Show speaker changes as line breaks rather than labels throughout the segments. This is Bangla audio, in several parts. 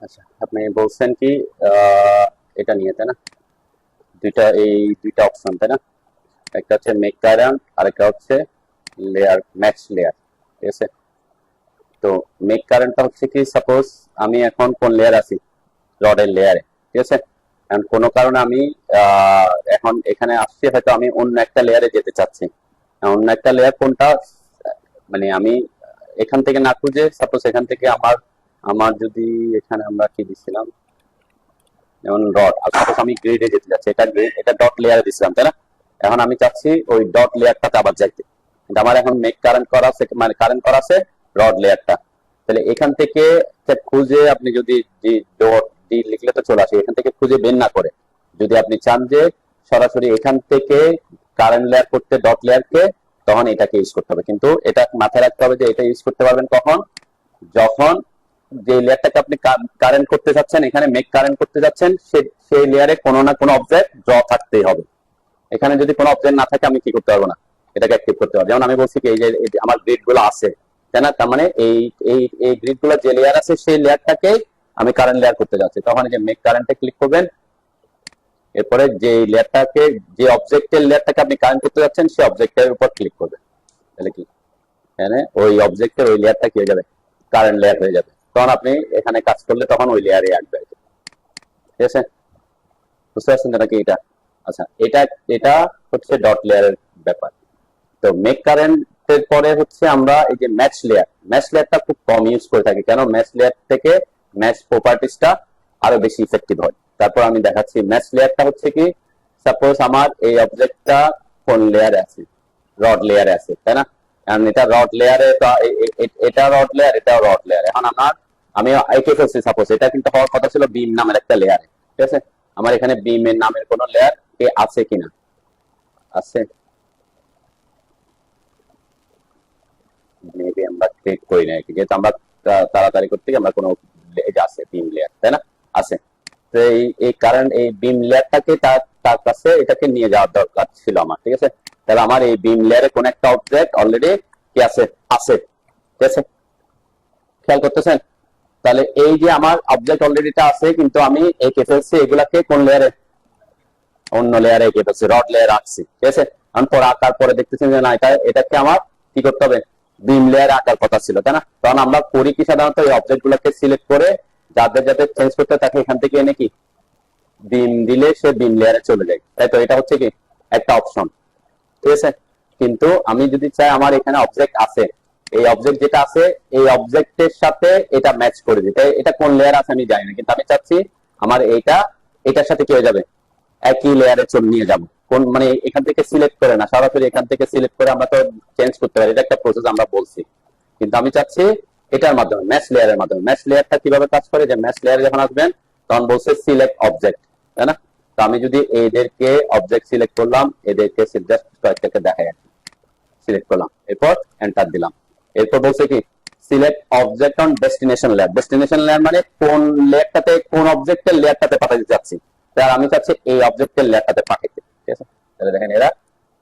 আচ্ছা, আপনি বলছেন কি এটা নিয়ে, তাই না? দুইটা অপশন, তাই না? একটা হচ্ছে মেক কারেন্ট আর একটা হচ্ছে লেয়ার, ম্যাচ লেয়ার। ঠিক আছে, তো মেক কারেন্টটা হচ্ছে কি, সাপোজ আমি এখন কোন লেয়ার আছি, রডের লেয়ারে। ঠিক আছে, কারণ কোনো কারণে আমি এখন এখানে আসছি, হয়তো আমি অন্য একটা লেয়ারে যেতে চাচ্ছি। অন্য একটা লেয়ার কোনটা, মানে আমি এখান থেকে না খুঁজে, সাপোজ এখান থেকে আমার আমার যদি এখানে আমরা কি দিছিলাম, যেমন রড, আর সাপোজ আমি গ্রিডে যেতে চাচ্ছি, এটা গ্রিড, এটা ডট লেয়ারে দিছিলাম, তাই না? এখন আমি চাচ্ছি ওই ডট লেয়ারটাতে আবার যাইতে, কিন্তু আমার এখন মেক কারেন্ট করা আছে, মানে কারেন্ট করা আছে রড লেয়ারটা। তাহলে এখান থেকে খুঁজে আপনি যদি ডট ডি লিখলে তো চলে আসে, এখান থেকে খুঁজে বের না করে যদি আপনি চান যে সরাসরি এখান থেকে কারেন্ট লেয়ার করতে ডট লেয়ারকে, তখন এটাকে ইউজ করতে হবে। কিন্তু এটা মাথায় রাখতে হবে যে এটা ইউজ করতে পারবেন কখন, যখন যে লেয়ারটাকে আপনি কারেন্ট করতে যাচ্ছেন, এখানে মেক কারেন্ট করতে যাচ্ছেন, সেই লেয়ারে কোনো না কোনো অবজেক্ট ড্র থাকতেই হবে। এখানে যদি কোনো অবজেক্ট না থাকে আমি কি করতে পারবো না, এটাকে অ্যাক্টিভ করতে পারবো। যেমন আমি বলছি কি, এই যে আমার গ্রিড গুলো আছে, তাই না? তার মানে এই এই এই গ্রিড গুলো যে লেয়ার আছে, সেই লেয়ারটাকে আমি কারেন্ট লেয়ার করতে যাচ্ছি, তখন এই যে মেক কারেন্টে ক্লিক করবেন। এরপরে যে লেয়ারটাকে, যে অবজেক্টের লেয়ারটাকে আপনি কারেন্ট করতে যাচ্ছেন, সেই অবজেক্টের উপর ক্লিক করবেন। তাহলে কি, মানে ওই অবজেক্টের ওই লেয়ারটা কি হয়ে যাবে, কারেন্ট লেয়ার হয়ে যাবে। তখন আপনি এখানে কাজ করলে তখন ওই লেয়ারে আসবে। ঠিক আছে, বুঝতে পারছেন নাকি এটা? আচ্ছা, এটা এটা হচ্ছে ডট লেয়ারের ব্যাপার। তো মেক কারেন্টের পরে হচ্ছে আমরা এই যে ম্যাচ লেয়ার, ম্যাচ লেয়ারটা খুব কম ইউজ করে থাকি। কেন? ম্যাচ লেয়ার থেকে ম্যাচ প্রপার্টিসটা আরো বেশি ইফেক্টিভ হয়। তারপর আমি দেখাচ্ছি। ম্যাচ লেয়ারটা হচ্ছে কি, সাপোজ আমার এই অবজেক্টটা কোন লেয়ারে আছে, রড লেয়ারে আছে, তাই না? কারণ এটা রড লেয়ারে, তো এটা রড লেয়ার, এটাও রড লেয়ার। এখন আমি এঁকে ফেলছি, সাপোজ এটা কিন্তু হওয়ার কথা ছিল বিম নামের একটা লেয়ারে। ঠিক আছে, আমার এখানে বিমের নামের কোন লেয়ার আছে কিনা, আছে? মেবি আমরা ক্রিয়েট করি না, যেহেতু আমরা তাড়াতাড়ি করতে গিয়ে আমরা কোনো আছে বিম লেয়ার, তাই না? আছে। তো এই কারেন্ট, এই বিম লেয়ারটাকে তার কাছে এটাকে নিয়ে যাওয়ার দরকার ছিল আমার। ঠিক আছে, তাহলে আমার এই বিম লেয়ারে কোন একটা অবজেক্ট অলরেডি কি আছে, আছে। ঠিক আছে, খেয়াল করতেছেন? তাহলে এই যে আমার অবজেক্ট অলরেডিটা আছে, কিন্তু আমি এঁকে ফেলছি এগুলাকে কোন লেয়ারে, অন্য লেয়ারে এঁকে ফেলছি, রড লেয়ার রাখছি। ঠিক আছে, আমি পরে আঁকার পরে দেখতেছেন যে না, এটাকে আমার কি করতে হবে, বিম লেয়ার আঁকার কথা ছিল, তাই না? তখন আমরা করি কি, সাধারণত এই অবজেক্ট গুলোকে সিলেক্ট করে যাদের যাদের চেঞ্জ করতে থাকে এখান থেকে এনে কি বিম দিলে সে বিম লেয়ারে চলে যায়। তাই তো, এটা হচ্ছে কি একটা অপশন। ঠিক আছে, কিন্তু আমি যদি চাই আমার এখানে অবজেক্ট আছে, এই অবজেক্ট যেটা আছে এই অবজেক্টের সাথে এটা ম্যাচ করে দিতে, এটা কোন লেয়ার আছে আমি জানি না, কিন্তু আমি চাচ্ছি আমার এইটা এটার সাথে কি হয়ে যাবে, একই লেয়ারে চলে নিয়ে যাব। কোন, মানে এখান থেকে সিলেক্ট করে না, সরাসরি এখান থেকে সিলেক্ট করে আমরা তো চেঞ্জ করতে পারি, এটা একটা প্রসেস আমরা বলছি। কিন্তু আমি চাচ্ছি এটার মাধ্যমে, ম্যাচ লেয়ারের মাধ্যমে। ম্যাচ লেয়ারটা কিভাবে কাজ করে, যে ম্যাচ লেয়ারে যখন আসবেন তখন বলছে সিলেক্ট অবজেক্ট, তাই না? তো আমি যদি এদেরকে অবজেক্ট সিলেক্ট করলাম, এদেরকে জাস্ট কয়েকটাকে দেখাই, সিলেক্ট করলাম, এরপর এন্টার দিলাম। এরপর বলছে কি, select object on destination layer. Destination layer মানে কোন লেয়ারটাতে, কোন অবজেক্টের লেয়ারটাতে পাঠাতে যাচ্ছি। তার আমি চাচ্ছি এই অবজেক্টের লেয়ারটাতে পাঠাইতে। ঠিক আছে, তাহলে দেখেন এরা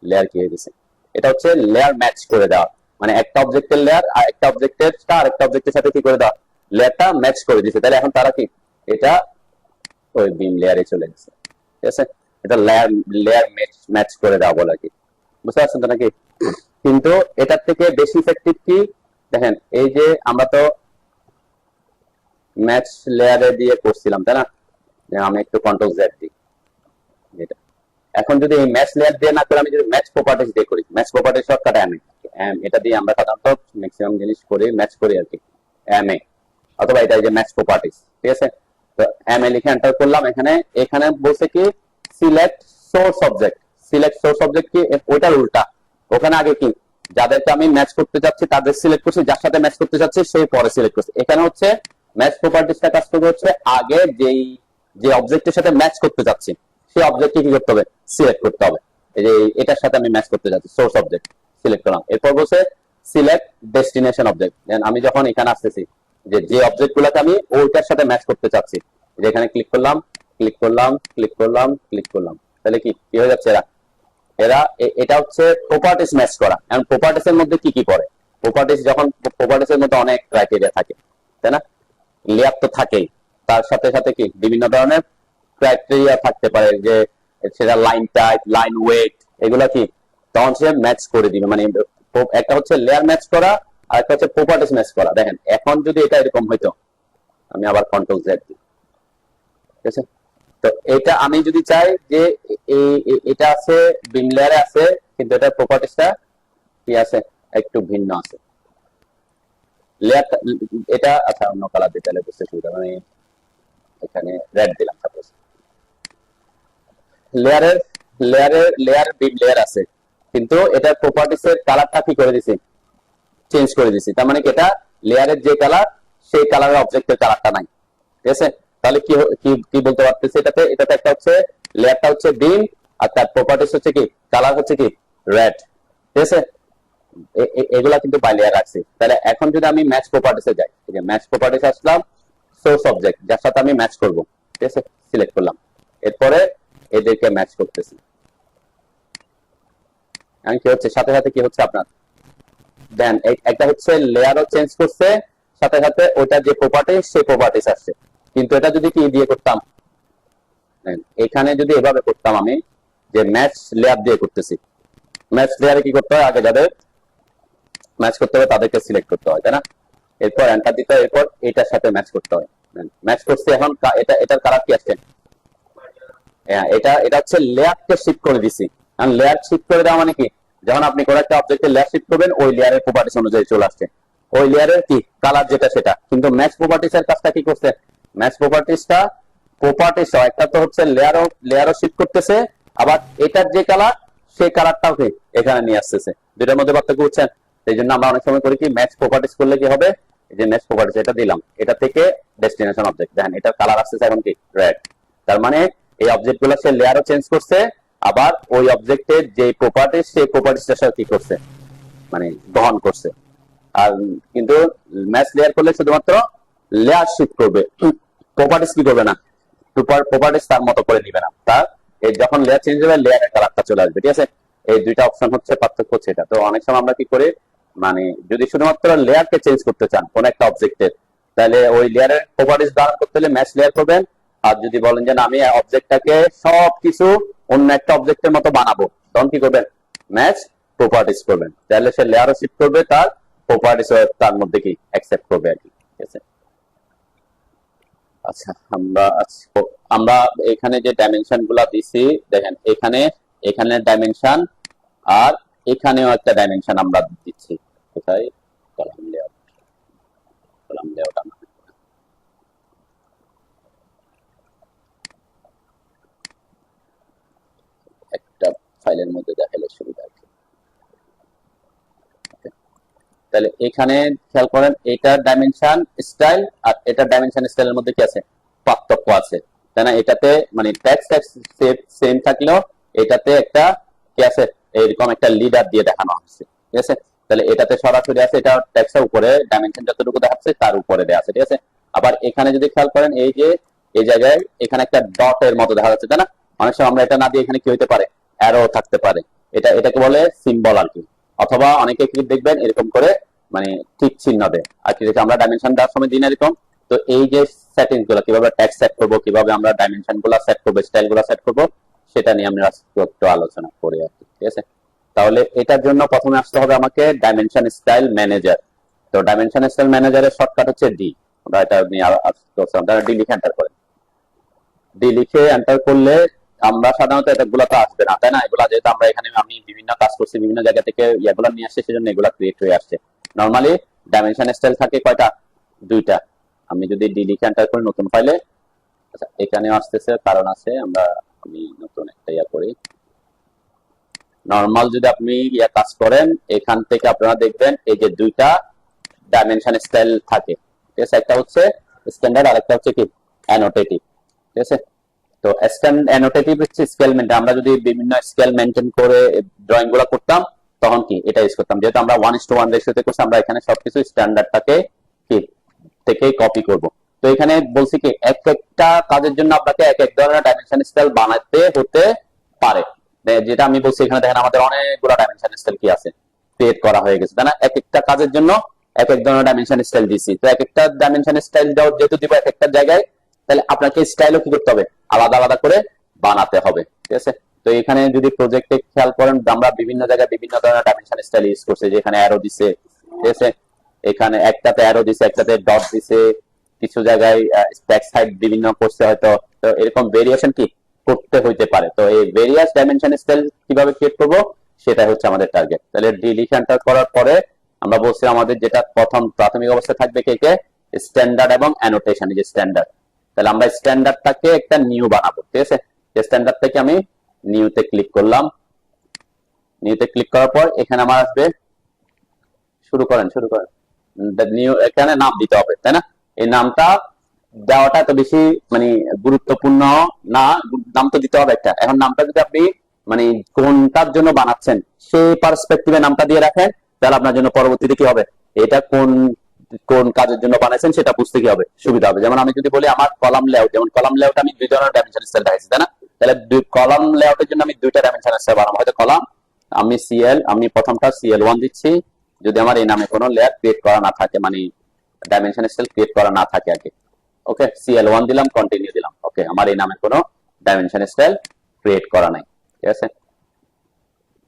লেয়ার কি হয়ে গেছে। এটা হচ্ছে লেয়ার ম্যাচ করে দেওয়া, মানে একটা অবজেক্টের লেয়ার আর একটা অবজেক্টের আরেকটা অবজেক্টের সাথে কি করে দেওয়া, লেয়ারটা ম্যাচ করে দিচ্ছে। তাহলে এখন তারা কি, এটা ওই বিম লেয়ারে চলে গেছে। ঠিক আছে, এটা লেয়ার লেয়ার ম্যাচ করে দেওয়া বলে আর কি। বুঝতে পারছেন তো নাকি? কিন্তু এটার থেকে বেশি ইফেক্টিভ কি, দেখেন এই যে আমরা তো ম্যাচ লেয়ারে দিয়ে করছিলাম, তাই না? আমি একটু কন্ট্রোল জেড দিই, এটা। এখন যদি এই ম্যাচ লেয়ার দিয়ে না করে আমি যদি ম্যাচ প্রপার্টিস দিয়ে করি, ম্যাচ প্রপার্টিস শর্টকাট এম, এটা দিয়ে আমরা সাধারণত ম্যাক্সিমাম জিনিস করি, ম্যাচ করি আর কি, এম এ, অথবা এটা যে ম্যাচ প্রপার্টিস। ঠিক আছে, তো এম এ লিখে এন্টার করলাম। এখানে এখানে বলছে কি, select source object. Select source object কি, ওইটার উল্টা। ওখানে আগে কি, যাদেরকে আমি ম্যাচ করতে যাচ্ছি তাদের সিলেক্ট করছি, যার সাথে ম্যাচ করতে যাচ্ছি সেই পরে সিলেক্ট করছি। এখানে হচ্ছে ম্যাচ প্রপার্টিসটা কাজ করবে হচ্ছে আগে যে অবজেক্টের সাথে ম্যাচ করতে যাচ্ছি সেই অবজেক্টকে কি করতে হবে, সিলেক্ট করতে হবে। এই যে এটার সাথে আমি ম্যাচ করতে যাচ্ছি, সোর্স অবজেক্ট সিলেক্ট করলাম। এরপর বলছে সিলেক্ট ডেস্টিনেশন অবজেক্ট। আমি যখন এখানে আসতেছি, যে অবজেক্ট গুলাকে আমি ওইটার সাথে ম্যাচ করতে চাচ্ছি, যেখানে ক্লিক করলাম, ক্লিক করলাম, ক্লিক করলাম, ক্লিক করলাম, তাহলে কি কি হয়ে যাচ্ছে, এরা এরা এটা হচ্ছে প্রপার্টিস ম্যাচ করা। এখন প্রপার্টিস এর মধ্যে কি কি পড়ে, প্রপার্টিস যখন, প্রপার্টিস এর মধ্যে অনেক ক্রাইটেরিয়া থাকে, তাই না? লেয়ার তো থাকেই, তার সাথে সাথে কি বিভিন্ন ধরনের ক্রাইটেরিয়া থাকতে পারে, যে সেটা লাইন টাইপ, লাইন ওয়েট, এগুলা কি তখন সে ম্যাচ করে দিবে। মানে একটা হচ্ছে লেয়ার ম্যাচ করা, আর একটা হচ্ছে প্রপার্টিস ম্যাচ করা। দেখেন এখন যদি এটা এরকম হইতো, আমি আবার কন্ট্রোল জেড দিই, ঠিক আছে। তো এটা আমি যদি চাই যে এটা আছে বিম লেয়ারে আছে, কিন্তু এটা প্রপার্টিসটা কি আছে একটু ভিন্ন আছে, লেয়ার এটা আচ্ছা অন্য কালার দিতে তাহলে বুঝতে সুবিধা। মানে এখানে রেড দিলাম সাপোজ, লেয়ারের লেয়ার বিম লেয়ার আছে, কিন্তু এটার প্রপার্টিস এর কালারটা কি করে দিছি, চেঞ্জ করে দিছি। তার মানে কি এটা লেয়ারের যে কালার সেই কালারের অবজেক্টের কালারটা নাই, ঠিক আছে। তাহলে কি কি বলতে পারতেছি, এটাতে একটা হচ্ছে লেয়ারটা হচ্ছে বিম, আর তার প্রপার্টিস হচ্ছে কি কালার হচ্ছে কি রেড, ঠিক আছে। এগুলা কিন্তু বাই লেয়ার রাখছি। তাহলে এখন যদি আমি ম্যাচ প্রপার্টিসে যাই, এই যে ম্যাচ প্রপার্টিস আসলাম, সোর্স অবজেক্ট যার সাথে আমি ম্যাচ করব, ঠিক আছে, সিলেক্ট করলাম, এরপরে এদেরকে ম্যাচ করতেছি। এখন কি হচ্ছে, সাথে সাথে কি হচ্ছে আপনার দেন একটা হচ্ছে লেয়ারও চেঞ্জ করছে, সাথে সাথে ওইটা যে প্রপার্টিস সেই প্রপার্টিস আসছে। কিন্তু এটা যদি কি দিয়ে করতাম, এখানে যদি এভাবে করতাম আমি, যে ম্যাচ লেয়ার দিয়ে করতেছি, ম্যাচ লেয়ারে কি করতে হয়, আগে যাদের ম্যাচ করতে হবে তাদেরকে সিলেক্ট করতে হয়, তাই না। এরপর এন্টার দিতে হয়, এরপর এটার সাথে ম্যাচ করতে হয়। ম্যাচ করছি, এখন এটার কালার কি আসছে, এটা হচ্ছে লেয়ারকে শিফট করে দিছি। কারণ লেয়ার শিফট করে দেওয়া মানে কি, যখন আপনি কোনো একটা অবজেক্টে লেয়ার শিফট করবেন, ওই লেয়ারের প্রপার্টিস অনুযায়ী চলে আসছে, ওই লেয়ারের কি কালার যেটা সেটা। কিন্তু ম্যাচ প্রপার্টিস এর কাজটা কি করছে, ম্যাচ প্রপার্টিস একটা তো হচ্ছে লেয়ারও শিফট করতেছে, আবার এটার যে কালার সেই কালারটাও কি এখানে নিয়ে আসতেছে। দুটার মধ্যে পার্থক্য বুঝছেন। এই জন্য আমরা অনেক সময় করি কি, ম্যাচ প্রপার্টিস করলে কি হবে, এই যে ম্যাচ প্রপার্টিস এটা দিলাম, এটা থেকে ডেস্টিনেশন অবজেক্ট, দেখেন এটার কালার আসতেছে এখন কি রেড। তার মানে এই অবজেক্ট গুলো সে লেয়ারও চেঞ্জ করছে, আবার ওই অবজেক্টের যে প্রপার্টিস সেই প্রপার্টিসটার সাথে কি করছে, মানে বহন করছে। আর কিন্তু ম্যাচ লেয়ার করলে শুধুমাত্র লেয়ার শিফট করবে, প্রপার্টিস কি করবে না, প্রপার্টিস তার মতো করে নিবে না। তার এই যখন লেয়ার চেঞ্জ হবে, লেয়ারের কালারটা চলে আসবে, ঠিক আছে। এই দুইটা অপশন হচ্ছে পার্থক্য হচ্ছে এটা। তো অনেক সময় আমরা কি করি, মানে যদি শুধুমাত্র লেয়ারকে চেঞ্জ করতে চান কোন একটা অবজেক্টের, তাহলে ওই লেয়ারের প্রপার্টিস ধারণ করতে হলে ম্যাচ লেয়ার করবেন। আর যদি বলেন যে আমি অবজেক্টটাকে সবকিছু অন্য একটা অবজেক্টের মতো বানাবো, তখন কি করবেন, ম্যাচ প্রপার্টিস করবেন। তাহলে সে লেয়ারও শিফট করবে, তার প্রপার্টিস তার মধ্যে কি অ্যাকসেপ্ট করবে আর কি, ঠিক আছে। আচ্ছা, আমরা এখানে যে ডাইমেনশন গুলা দিছি, দেখেন এখানে ডাইমেনশন, আর এখানেও একটা ডাইমেনশন আমরা দিচ্ছি। কোথায়, কলাম লেআউট, আমরা একটা ফাইলের মধ্যে দেখালে সুবিধা আছে। তাহলে এখানে খেয়াল করেন, এটার ডাইমেনশন স্টাইল আর এটার ডাইমেনশন স্টাইলের মধ্যে কি আছে, পার্থক্য আছে, তাই না। এটাতে মানে টেক্সট সেম থাকলেও এটাতে একটা কি আছে, এরকম একটা লিডার দিয়ে দেখানো হচ্ছে, ঠিক আছে। তাহলে এটাতে সরাসরি আছে, এটা টেক্সটের উপরে ডাইমেনশন যতটুকু দেখাচ্ছে তার উপরে দেওয়া আছে, ঠিক আছে। আবার এখানে যদি খেয়াল করেন, এই যে এই জায়গায় এখানে একটা ডটের মতো দেখা যাচ্ছে, তাই না। অনেক সময় আমরা এটা না দিয়ে এখানে কি হইতে পারে, অ্যারো থাকতে পারে, এটাকে বলে সিম্বল আর কি। অথবা অনেকে কি দেখবেন এরকম করে মানে ঠিক চিহ্ন দেয় আর কি, আমরা ডাইমেনশন দেওয়ার সময় দিন এরকম। তো এই যে সেটিংস গুলো কিভাবে টেক্সট সেট করবো, কিভাবে আমরা ডাইমেনশন গুলা সেট করবো, স্টাইল গুলা সেট করবো, সেটা নিয়ে আমরা একটু আলোচনা করি আর কি, ঠিক আছে। তাহলে এটার জন্য প্রথমে আসতে হবে আমাকে ডাইমেনশন স্টাইল ম্যানেজার। তো ডাইমেনশন স্টাইল ম্যানেজারের শর্টকাট হচ্ছে ডি। আমরা এটা নিয়ে আপনারা ডি লিখে এন্টার করেন। ডি লিখে এন্টার করলে আমরা সাধারণত এগুলা তো আসবে না, তাই না। এগুলা যেহেতু আমরা এখানে আমি বিভিন্ন কাজ করছি, বিভিন্ন জায়গা থেকে এগুলা নিয়ে আসছে, সেজন্য এগুলা ক্রিয়েট হয়ে আসছে। নরমালি ডাইমেনশন স্টাইল থাকে কয়টা, দুইটা। আমি যদি ডি লিখে এন্টার করি নতুন ফাইলে, আচ্ছা এখানেও আসতেছে, কারণ আছে আমি নতুন একটা করি। নরমাল যদি আপনি কাজ করেন, এখান থেকে আপনারা দেখবেন এই যে দুইটা ডাইমেনশন স্টাইল থাকে, ঠিক আছে। একটা হচ্ছে স্ট্যান্ডার্ড, আর একটা হচ্ছে কি অ্যানোটেটিভ, ঠিক আছে। তো অ্যানোটেটিভ হচ্ছে স্কেল মেইনটেইন, আমরা যদি বিভিন্ন স্কেল মেইনটেইন করে ড্রয়িং গুলো করতাম, তখন কি এটা ইউজ করতাম। যেহেতু আমরা 1:1 রেশিওতে করছি, আমরা এখানে সবকিছু স্ট্যান্ডার্ডটাকে কি থেকে কপি করব। তো এখানে বলছি কি, এক একটা কাজের জন্য আপনাকে এক এক ধরনের ডাইমেনশন স্টাইল বানাতে হতে পারে। যেটা আমি বলছি, এখানে দেখেন আমাদের অনেকগুলো ডাইমেনশন স্টাইল কি আছে, ক্রিয়েট করা হয়ে গেছে, তাই না। এক একটা কাজের জন্য এক এক ধরনের ডাইমেনশন স্টাইল দিছি। তো এক একটা ডাইমেনশন স্টাইল যেহেতু দিব এক একটা জায়গায়, তাহলে আপনাকে স্টাইলও কি করতে হবে, আলাদা আলাদা করে বানাতে হবে, ঠিক আছে। তো এখানে যদি প্রজেক্টে খেয়াল করেন, আমরা বিভিন্ন জায়গায় বিভিন্ন ধরনের ডাইমেনশন স্টাইল ইউজ করছি, যেখানে অ্যারো দিছে, ঠিক আছে, এখানে একটাতে অ্যারো দিছে, একটাতে ডট দিছে, কিছু জায়গায় ব্যাক সাইড বিভিন্ন করছে হয়তো। তো এরকম ভেরিয়েশন কি করতে হইতে পারে। তো এই ভেরিয়াস ডাইমেনশন স্টাইল কিভাবে ক্রিয়েট করব, সেটা হচ্ছে আমাদের টার্গেট। তাহলে ডিলিশনটা করার পরে আমরা বলছি আমাদের যেটা প্রথম প্রাথমিক অবস্থায় থাকবে কে কে, স্ট্যান্ডার্ড এবং অ্যানোটেশন। এই যে স্ট্যান্ডার্ড, তাহলে আমরা স্ট্যান্ডার্ডটাকে একটা নিউ বানাবো, ঠিক আছে। স্ট্যান্ডার্ড থেকে আমি নিউতে ক্লিক করলাম। নিউতে ক্লিক করার পর এখানে আমার আসবে, শুরু করেন নিউ, এখানে নাম দিতে হবে, তাই না। এই নামটা দেওয়াটা এত বেশি মানে গুরুত্বপূর্ণ না, নাম তো দিতে হবে একটা। এখন নামটা যদি আপনি মানে কোনটার জন্য বানাচ্ছেন সেই পার্সপেক্টিভে নামটা দিয়ে রাখেন, তাহলে আপনার জন্য পরবর্তীতে কি হবে, এটা কোন কোন কাজের জন্য বানাইছেন সেটা বুঝতে কি হবে, সুবিধা হবে। যেমন আমি যদি বলি আমার কলাম লেআউট, যেমন কলাম লেআউট আমি দুই ধরনের ডাইমেনশন স্টাইল দেখাইছি, তাই না। তাহলে কলাম লেআউটের জন্য আমি দুইটা ডাইমেনশন স্টাইল বানাবো, হয়তো কলাম আমি সিএল, আমি প্রথমটা CL1 দিচ্ছি, যদি আমার এই নামে কোনো লেয়ার ক্রিয়েট করা না থাকে, মানে ডাইমেনশন স্টাইল ক্রিয়েট করা না থাকে আগে। ওকে, CL1 দিলাম, কন্টিনিউ দিলাম। ওকে, আমার এই নামে কোনো ডাইমেনশন স্টাইল ক্রিয়েট করা নাই, ঠিক আছে।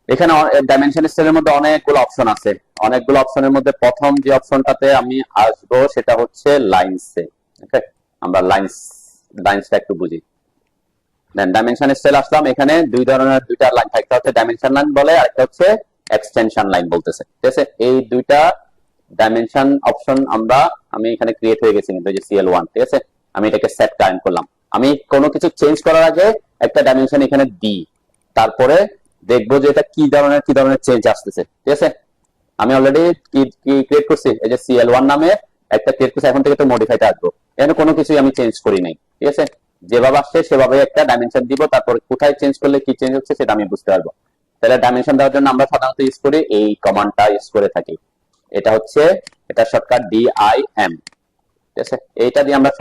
এখানে ডাইমেনশন স্টাইলের মধ্যে অনেকগুলো অপশন আছে। অনেকগুলো অপশনের মধ্যে প্রথম যে অপশনটাতে আমি আসবো সেটা হচ্ছে লাইনসে। ওকে, আমরা লাইনসটা একটু বুঝি। দেন ডাইমেনশন স্টাইল আসলাম, এখানে দুই ধরনের দুইটা লাইন থাকে, একটা হচ্ছে ডাইমেনশন লাইন বলে, আরেকটা হচ্ছে এক্সটেনশন লাইন বলতেছে, ঠিক আছে। এই দুইটা ডাইমেনশন অপশন আমি এখানে ক্রিয়েট হয়ে গেছি, কিন্তু এই যে CL1, ঠিক আছে। আমি এটাকে সেট কারেন্ট করলাম। আমি কোনো কিছু চেঞ্জ করার আগে একটা ডাইমেনশন এখানে দিই, তারপরে দেখবো যে এটা কি ধরনের চেঞ্জ আসতেছে, ঠিক আছে। আমি অলরেডি কি ক্রিয়েট করছি, এই যে CL1 নামে একটা ক্রিয়েট করছি, এখন থেকে তো মডিফাইতে আসবো। এখানে কোনো কিছুই আমি চেঞ্জ করি নাই, ঠিক আছে। যেভাবে আসছে সেভাবে একটা ডাইমেনশন দিব, তারপর কোথায় চেঞ্জ করলে কি চেঞ্জ হচ্ছে সেটা আমি বুঝতে পারবো। তাহলে ডাইমেনশন দেওয়ার জন্য আমরা সাধারণত ইউজ করি এই কমান্ডটা ইউজ করে থাকি। এটা হচ্ছে, এটা শর্টকাট DIM, ঠিক আছে। এইটা দিয়ে আমরা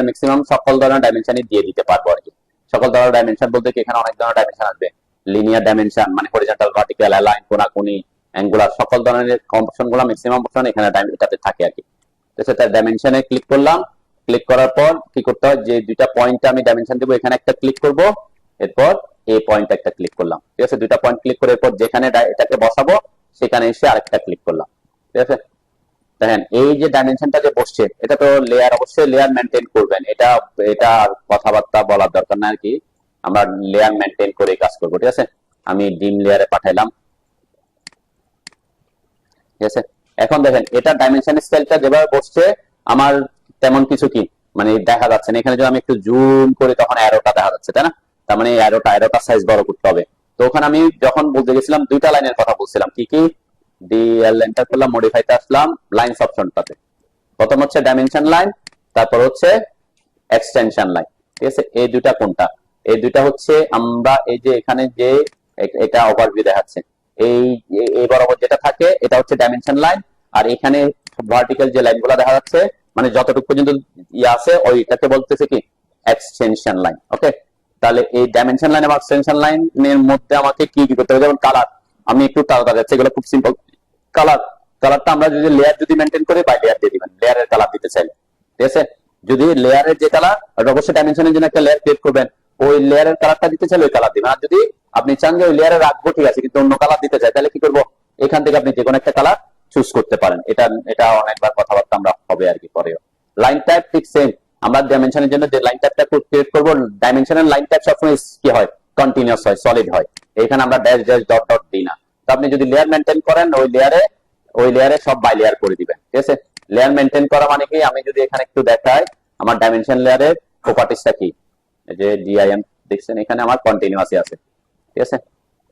ম্যাক্সিমাম সকল ধরনের ডাইমেনশনই দিয়ে দিতে পারবো আর কি। সকল ধরনের ডাইমেনশন বলতে কি, এখানে অনেক ধরনের ডাইমেনশন আসবে। লিনিয়ার ডাইমেনশন মানে হরিজন্টাল, ভার্টিক্যাল, অ্যালাইন, কোনাকুনি, অ্যাঙ্গুলার, সকল ধরনের অপশনগুলো ম্যাক্সিমাম অপশন এখানে এটাতে থাকে আর কি। ঠিক আছে, তার ডাইমেনশনে ক্লিক করলাম। ক্লিক করার পর কি করতে হয়, যে দুইটা পয়েন্টে আমি ডাইমেনশন দেবো, এখানে একটা ক্লিক করব, এরপর এই পয়েন্টে একটা ক্লিক করলাম, ঠিক আছে। দুইটা পয়েন্ট ক্লিক করে এরপর যেখানে এটাকে বসাবো সেখানে এসে আরেকটা ক্লিক করলাম, ঠিক আছে। দেখেন এই যে ডাইমেনশনটা যে বসছে, এটা তো লেয়ার, অবশ্যই লেয়ার মেনটেন করবেন। এটা এটা কথাবার্তা বলার দরকার না আর কি, আমরা লেয়ার মেনটেন করে কাজ করবো, ঠিক আছে। আমি ডিম লেয়ারে পাঠাইলাম, ঠিক আছে। এখন দেখেন এটা ডাইমেনশন স্টাইলটা যেভাবে বসছে, আমার তেমন কিছু কি মানে দেখা যাচ্ছে না। এখানে যদি আমি একটু জুম করি তখন অ্যারোটা দেখা যাচ্ছে, তাই না। তার মানে অ্যারোটা সাইজ বড় করতে হবে। তো ওখানে আমি যখন বলতে গেছিলাম দুইটা লাইনের কথা বলছিলাম, কি কি, ডিএল এন্টার করলাম, মডিফাইতে আসলাম, লাইনস অপশনটাতে প্রথম হচ্ছে ডাইমেনশন লাইন, তারপর হচ্ছে এক্সটেনশন লাইন, ঠিক আছে। এই দুইটা কোনটা, এই দুইটা হচ্ছে আমরা এই যে এখানে যে এটা ওভারভিউ দেখাচ্ছে, এই এই বরাবর যেটা থাকে এটা হচ্ছে ডাইমেনশন লাইন, আর এখানে ভার্টিক্যাল যে লাইনগুলো দেখা যাচ্ছে মানে যতটুকু পর্যন্ত আছে ওইটাকে বলতেছে কি এক্সটেনশন লাইন। ওকে, তাহলে এই ডাইমেনশন লাইন এবং এক্সটেনশন লাইনের মধ্যে আমাকে কি কি করতে হবে, যেমন কালার, আমি একটু তাড়াতাড়ি যাচ্ছে, এগুলো খুব সিম্পল। কালারটা আমরা যদি লেয়ার যদি মেনটেন করি, বাই লেয়ার দিয়ে দিবেন, লেয়ারের কালার দিতে চাইলে, ঠিক আছে। যদি লেয়ারের যে কালার, অবশ্যই ডাইমেনশনের জন্য একটা লেয়ার ক্রিয়েট করবেন, ওই লেয়ারের কালারটা দিতে চাইলে ওই কালার দিবেন। আর যদি আপনি চান যে ওই লেয়ারে রাখবো, ঠিক আছে, কিন্তু অন্য কালার দিতে চাই, তাহলে কি করবো, এখান থেকে আপনি যে কোনো একটা কালার চুজ করতে পারেন। এটা অনেকবার কথাবার্তা আমরা হবে আর কি পরেও। লাইন টাইপ ঠিক সেম, আমরা ডাইমেনশনের জন্য যে লাইন টাইপটা ক্রিয়েট করবো, ডাইমেনশনের লাইন টাইপ সবসময় কি হয়, কন্টিনিউয়াস হয়, সলিড হয়। এখানে আমরা ড্যাশ ড্যাশ ডট ডট দিই না। তো আপনি যদি লেয়ার মেনটেন করেন, ওই লেয়ারে সব বাই লেয়ার করে দিবেন, ঠিক আছে। লেয়ার মেনটেন করা মানে কি, আমি যদি এখানে একটু দেখাই আমার ডাইমেনশন লেয়ারের প্রপার্টিসটা কি, যে DIM দেখছেন এখানে আমার কন্টিনিউয়াস আছে, ঠিক আছে।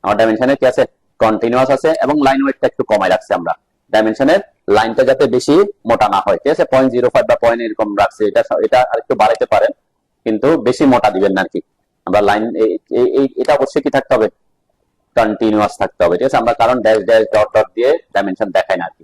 আমার ডাইমেনশনে কি আছে, কন্টিনিউয়াস আছে, এবং লাইন ওয়েটটা একটু কমাই রাখছি আমরা, ডাইমেনশনের লাইনটা যাতে বেশি মোটা না হয়, ঠিক আছে। 0.05 বা পয়েন্ট এরকম রাখছি, এটা আরেকটু বাড়াইতে পারেন, কিন্তু বেশি মোটা দিবেন না আর কি। আমরা লাইন এটা অবশ্যই কি থাকতে হবে, কন্টিনিউয়াস থাকতে হবে, ঠিক আছে। আমরা কারণ ড্যাশ ড্যাশ ডট ডট দিয়ে ডাইমেনশন দেখাই না আর কি।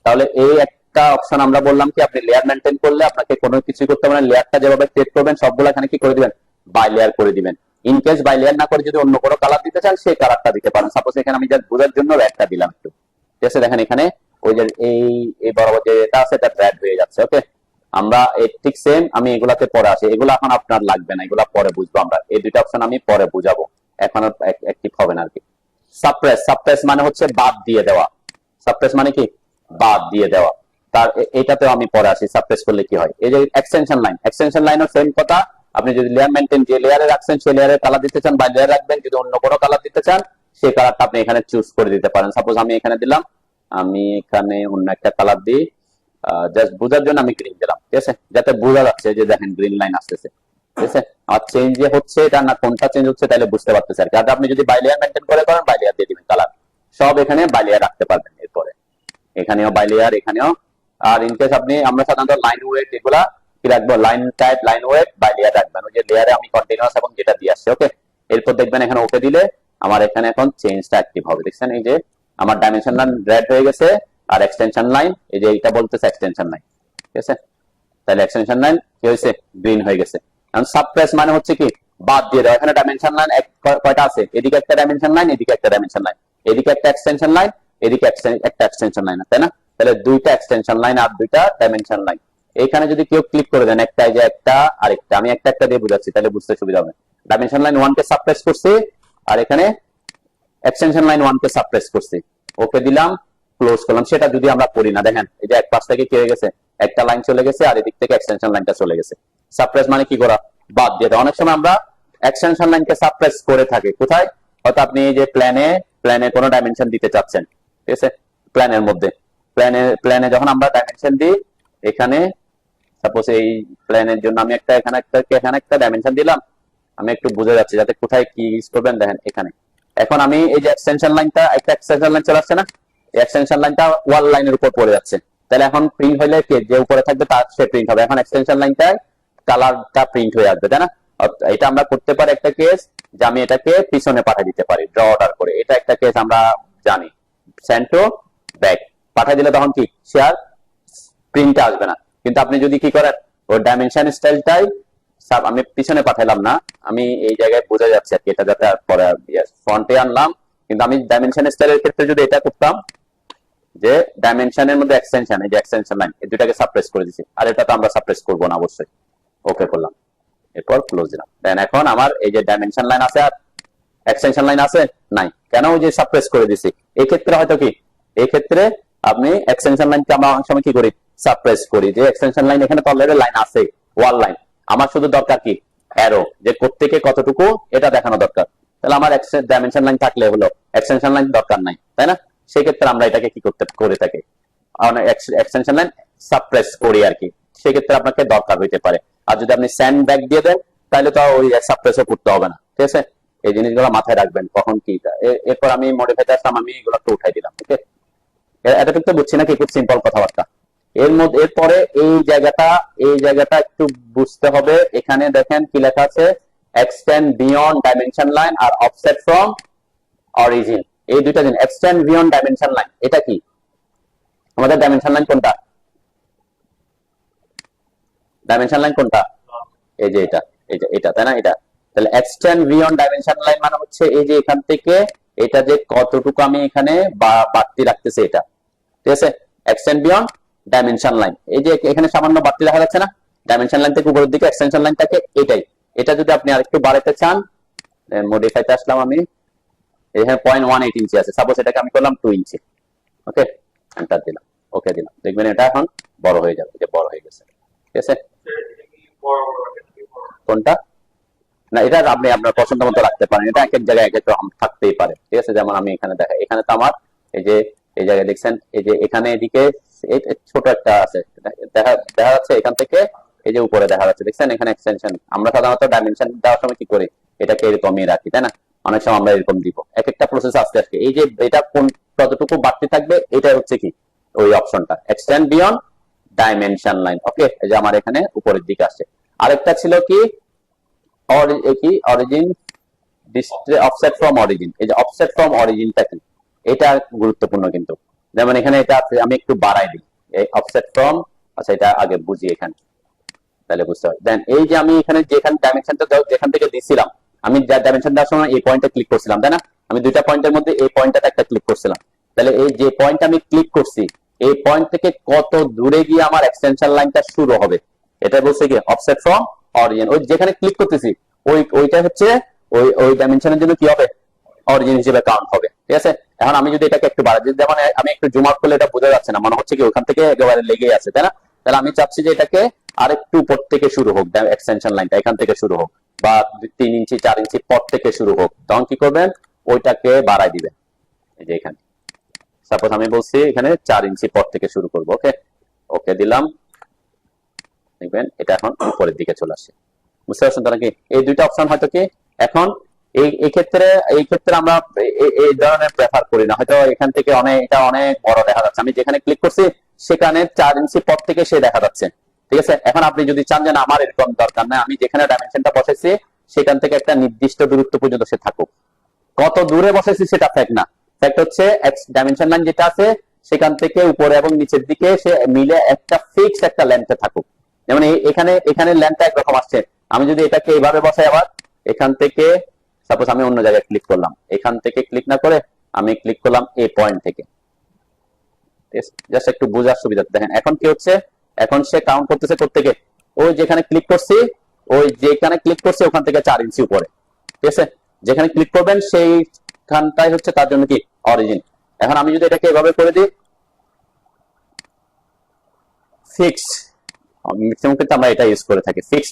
তাহলে এই একটা অপশন আমরা বললাম কি, আপনি লেয়ার মেনটেন করলে আপনাকে কোনো কিছু করতে হবে না, লেয়ারটা যেভাবে ক্রিয়েট করবেন সবগুলো এখানে কি করে দিবেন, বাই লেয়ার করে দিবেন। ইন কেস বাই লেয়ার না করে যদি অন্য কোনো কালার দিতে চান, সেই কালারটা দিতে পারেন। সাপোজ এখানে আমি জাস্ট বোঝার জন্য একটা দিলাম একটু, ঠিক আছে। দেখেন এখানে ওই যে এই বরাবর যে এটা আছে এটা রেড হয়ে যাচ্ছে, ওকে। আমরা ঠিক সেম, আমি এগুলাতে পরে আসি, এগুলো এখন আপনার লাগবে না, এগুলা পরে বুঝবো আমরা, এই দুইটা অপশন আমি পরে বুঝাবো, এখন অ্যাক্টিভ হবে না আর কি। সাপ্রেস, সাপ্রেস মানে হচ্ছে বাদ দিয়ে দেওয়া, সাপ্রেস মানে কি বাদ দিয়ে দেওয়া, তার এটাতেও আমি পরে আসি সাপ্রেস করলে কি হয়। এই যে এক্সটেনশন লাইন, এক্সটেনশন লাইনও সেম কথা, আপনি যদি লেয়ার মেইনটেইন যে লেয়ারে রাখছেন সেই লেয়ারে কালার দিতে চান বা লেয়ার রাখবেন, যদি অন্য কোনো কালার দিতে চান সেই কালারটা আপনি এখানে চুজ করে দিতে পারেন। সাপোজ আমি এখানে দিলাম, আমি এখানে অন্য একটা কালার দিই, জাস্ট বোঝার জন্য আমি গ্রিন দিলাম, ঠিক আছে, যাতে বোঝা যাচ্ছে যে দেখেন গ্রিন লাইন আসতেছে, ঠিক আছে। আর চেঞ্জ যে হচ্ছে এটা না কোনটা চেঞ্জ হচ্ছে তাহলে বুঝতে পারতেছে আর কি। আর আপনি যদি বাই লেয়ার মেইনটেইন করে করেন বাই লেয়ার দিয়ে দিবেন কালার, সব এখানে বাই লেয়ার রাখতে পারবেন। এরপরে এখানেও বাই লেয়ার, এখানেও। আর ইনকেস আপনি, আমরা সাধারণত লাইন ওয়েট এগুলা কি রাখবো, line type line weight by layer রাখবেন, ওই যে লেয়ারে আমি কন্টিনিউয়াস এবং যেটা দিয়ে আসছে, ওকে। এরপর দেখবেন এখানে ওকে দিলে আমার এখানে এখন চেঞ্জটা অ্যাক্টিভ হবে, দেখছেন এই যে আমার ডাইমেনশন লাইন রেড হয়ে গেছে, আর এক্সটেনশন লাইন এই যে এটা বলতেছে এক্সটেনশন লাইন, ঠিক আছে, তাহলে এক্সটেনশন লাইন কি হয়েছে, গ্রিন হয়ে গেছে। এখন সাবপ্রেস মানে হচ্ছে কি বাদ দিয়ে দেওয়া, এখানে ডাইমেনশন লাইন কয়টা আছে, এদিকে একটা ডাইমেনশন লাইন, এদিকে একটা ডাইমেনশন লাইন, এদিকে একটা এক্সটেনশন লাইন, এদিকে একটা এক্সটেনশন লাইন, তাই না, তাহলে দুইটা এক্সটেনশন লাইন আর দুইটা ডাইমেনশন লাইন। এইখানে যদি কেউ ক্লিক করে দেন একটা, এই যে একটা আরেকটা, আমি একটা একটা দিয়ে বুঝাচ্ছি তাহলে বুঝতে সুবিধা হবে। ডাইমেনশন লাইন 1 কে সাবপ্রেস করছি, আর এখানে এক্সটেনশন লাইন 1 কে সাবপ্রেস করছি, ওকে দিলাম, ক্লোজ করলাম। সেটা যদি আমরা করি না, দেখেন এই যে এক পাশ থেকে কি হয়ে গেছে, একটা লাইন চলে গেছে আর এদিক থেকে এক্সটেনশন লাইনটা চলে গেছে। সাবপ্রেস মানে কি করা, বাদ দিয়ে দেওয়া। অনেক সময় আমরা এক্সটেনশন লাইনকে সাবপ্রেস করে থাকি, কোথায়, হয়তো আপনি এই যে প্ল্যানে কোনো ডাইমেনশন দিতে চাচ্ছেন, ঠিক আছে, প্ল্যানের মধ্যে, প্ল্যানে যখন আমরা ডাইমেনশন দিই, এখানে সাপোজ এই প্ল্যানের জন্য আমি এখানে একটা ডাইমেনশন দিলাম, আমি একটু বুঝে যাচ্ছি যাতে কোথায় কি ইউজ করবেন, দেখেন এখানে। এখন আমি এই যে এক্সটেনশন লাইনটা, একটা এক্সটেনশন লাইন চলে আসছে না, এই এক্সটেনশন লাইনটা ওয়াল লাইনের উপর পড়ে যাচ্ছে, তাহলে এখন প্রিন্ট হইলে কে যে উপরে থাকবে তার সে প্রিন্ট হবে। এখন এক্সটেনশন লাইনটায় কালারটা প্রিন্ট হয়ে আসবে, তাই না। এটা আমরা করতে পারি একটা কেস, যে আমি এটাকে পিছনে পাঠিয়ে দিতে পারি ড্র অর্ডার করে, এটা একটা কেস আমরা জানি, সেন্ড টু ব্যাক পাঠিয়ে দিলে তখন কি সে আর প্রিন্টটা আসবে না। কিন্তু আপনি যদি কি করেন, ওই ডাইমেনশন স্টাইলটাই আমি পিছনে পাঠালাম না, আমি এই জায়গায় বোঝা যাচ্ছে আর কি, এটা যাতে পরে ফ্রন্টে আনলাম, কিন্তু আমি ডাইমেনশন স্টাইলের ক্ষেত্রে যদি এটা করতাম যে ডাইমেনশনের মধ্যে এক্সটেনশন, এই যে এক্সটেনশন লাইন, এই দুটাকে সাপ্রেস করে দিছি, আর এটা তো আমরা সাপ্রেস করবো না অবশ্যই, ওকে করলাম, এরপর ক্লোজ দিলাম। দেন এখন আমার এই যে ডাইমেনশন লাইন আছে আর এক্সটেনশন লাইন আছে নাই, কেন, ওই যে সাপ্রেস করে দিছি। এই ক্ষেত্রে হয়তো কি, এই ক্ষেত্রে আপনি এক্সটেনশন লাইনকে আমরা অনেক সময় কি করি, সাপ্রেস করি, যে এক্সটেনশন লাইন এখানে তো অলরেডি লাইন আছে, ওয়াল লাইন, আমার শুধু দরকার কি অ্যারো, যে কোত্থেকে কতটুকু এটা দেখানো দরকার, তাহলে আমার ডাইমেনশন লাইন থাকলে হলো, এক্সটেনশন লাইন দরকার নাই, তাই না। সেই ক্ষেত্রে আমরা এটাকে কি করে থাকি, এক্সটেনশন লাইন সাপ্রেস করি আর কি, সেক্ষেত্রে আপনাকে দরকার হইতে পারে। আর যদি আপনি স্যান্ড ব্যাক দিয়ে দেন তাহলে তো ওই সাপ্রেসও করতে হবে না, ঠিক আছে। এই জিনিসগুলো মাথায় রাখবেন কখন কি। এরপর আমি মডিফাইতে আসলাম, আমি এগুলো একটু উঠাই দিলাম, ওকে। এটা কিন্তু বুঝছি না কি, খুব সিম্পল কথাবার্তা। এরপরে এই জায়গাটা একটু বুঝতে হবে। এখানে দেখেন কি লেখা আছে, এক্সটেন্ড বিয়ন্ড ডাইমেনশন লাইন আর অফসেট ফ্রম অরিজিন, এই দুইটা জিনিস। এক্সটেন্ড বিয়ন্ড ডাইমেনশন লাইন এটা কি, আমাদের ডাইমেনশন লাইন কোনটা, ডাইমেনশন লাইন কোনটা, এই যে এটা তাই না, এটা। তাহলে এক্সটেন্ড বিয়ন্ড ডাইমেনশন লাইন মানে হচ্ছে এই যে এখান থেকে এটা যে কতটুকু আমি এখানে বাড়তি রাখতেছি এটা, ঠিক আছে। এক্সটেন্ড বিয়ন্ড ডাইমেনশন লাইন, এই যে এখানে সামান্য বাড়তি দেখা যাচ্ছে না, ডাইমেনশন লাইন থেকে উপরের দিকে এক্সটেনশন লাইন থাকে, এটাই। এটা যদি আপনি আরেকটু বাড়াতে চান, মডিফাইতে আসলাম আমি, এখানে 0.18 ইঞ্চি আছে, সাপোজ এটাকে আমি করলাম 2 ইঞ্চি, ওকে, এন্টার দিলাম, ওকে দিলাম, দেখবেন এটা এখন বড় হয়ে যাবে, যে বড় হয়ে গেছে, ঠিক আছে। কোনটা না, এটা আপনি আপনার পছন্দ মতো রাখতে পারেন, এটা এক এক জায়গায় এক এক রকম থাকতেই পারে, ঠিক আছে। যেমন আমি এখানে দেখা, এখানে তো আমার এই যে এই জায়গায় দেখছেন, এই যে এখানে এদিকে ছোট একটা আছে, দেখা যাচ্ছে, এখান থেকে এই যে উপরে দেখা যাচ্ছে, দেখছেন এখানে এক্সটেনশন। আমরা সাধারণত ডাইমেনশন দেওয়ার সময় কি করি, এটাকে এরকমই রাখি, তাই না। অনেক সময় আমরা এরকম দিব, এক একটা প্রসেস আস্তে আস্তে। এই যে এটা কোন কতটুকু বাড়তি থাকবে, এটা হচ্ছে কি ওই অপশনটা, এক্সটেন্ড বিয়ন্ড ডাইমেনশন লাইন, ওকে। এই যে আমার এখানে উপরের দিকে আসছে। আরেকটা ছিল কি origin display, offset from origin. এই যে অফসেট ফ্রম অরিজিনটা কি, এটা গুরুত্বপূর্ণ কিন্তু। যেমন এখানে এটা আছে, আমি একটু বাড়াই দিই, এই অফসেট ফ্রম, আচ্ছা এটা আগে বুঝি এখানে, তাহলে বুঝতে হবে। দেন এই যে আমি এখানে যেখানে ডাইমেনশনটা যেখান থেকে দিছিলাম, আমি ডাইমেনশন দেওয়ার সময় এই পয়েন্টে ক্লিক করছিলাম, তাই না। আমি দুইটা পয়েন্টের মধ্যে এই পয়েন্টটাতে একটা ক্লিক করছিলাম, তাহলে এই যে পয়েন্ট আমি ক্লিক করছি, এই পয়েন্ট থেকে কত দূরে গিয়ে আমার এক্সটেনশন লাইনটা শুরু হবে, এটা বলছে কি অফসেট ফ্রম অরিজিন। ওই যেখানে ক্লিক করতেছি ওইটা হচ্ছে ওই ডাইমেনশনের জন্য কি হবে, অরিজিন হিসেবে কাউন্ট হবে। ঠিক আছে, এখন আমি যদি এটাকে একটু বাড়াই, যেমন আমি একটু জুম আউট করলে এটা বোঝা যাচ্ছে না, মনে হচ্ছে কি ওখান থেকে একেবারে লেগে আছে, তাই না? তাহলে আমি চাচ্ছি যে এটাকে আরেকটু উপর থেকে শুরু হোক, এক্সটেনশন লাইনটা এখান থেকে শুরু হোক, বা 3 ইঞ্চি 4 ইঞ্চি পর থেকে শুরু হোক। তখন কি করবেন, ওইটাকে বাড়াই দিবেন। এই যে এখানে সাপোজ আমি বলছি এখানে 4 ইঞ্চি পর থেকে শুরু করব। ওকে, ওকে দিলাম, দেখবেন এটা এখন উপরের দিকে চলে আসে। বুঝতে পারছেন তো নাকি? এই দুইটা অপশন হয়তো কি এখন এই ক্ষেত্রে আমরা এই ধরনের প্রেফার করি না, হয়তো এখান থেকে এটা অনেক বড় দেখা যাচ্ছে। আমি যেখানে ক্লিক করছি সেখানে 4 ইঞ্চি পর থেকে সে দেখা যাচ্ছে। ঠিক আছে, এখন আপনি যদি চান যে আমার এরকম দরকার না, আমি যেখানে ডাইমেনশনটা বসাইছি সেখান থেকে একটা নির্দিষ্ট দূরত্ব পর্যন্ত সে থাকুক। কত দূরে বসাইছি সেটা ফ্যাক্ট না, ফ্যাক্ট হচ্ছে ডাইমেনশন লাইন যেটা আছে সেখান থেকে উপরে এবং নিচের দিকে সে মিলে একটা ফিক্সড একটা লেন্থে থাকুক। যেমন এখানে লেন্থটা একরকম আসছে, আমি যদি এটাকে এইভাবে বসাই, আবার এখান থেকে সাপোজ আমি অন্য জায়গায় ক্লিক করলাম, এখান থেকে ক্লিক না করে আমি ক্লিক করলাম এই পয়েন্ট থেকে, জাস্ট একটু বোঝার সুবিধা। দেখেন এখন কি হচ্ছে, এখন সে কাউন্ট করতেছে কোত্থেকে, ওই যেখানে ক্লিক করছি ওখান থেকে 4 ইঞ্চি উপরে। ঠিক আছে, যেখানে ক্লিক করবেন সেইখানটাই হচ্ছে তার জন্য কি অরিজিন। এখন আমি যদি এটাকে এভাবে করে দিই ফিক্স, ম্যাক্সিমাম ক্ষেত্রে আমরা এটা ইউজ করে থাকি, ফিক্স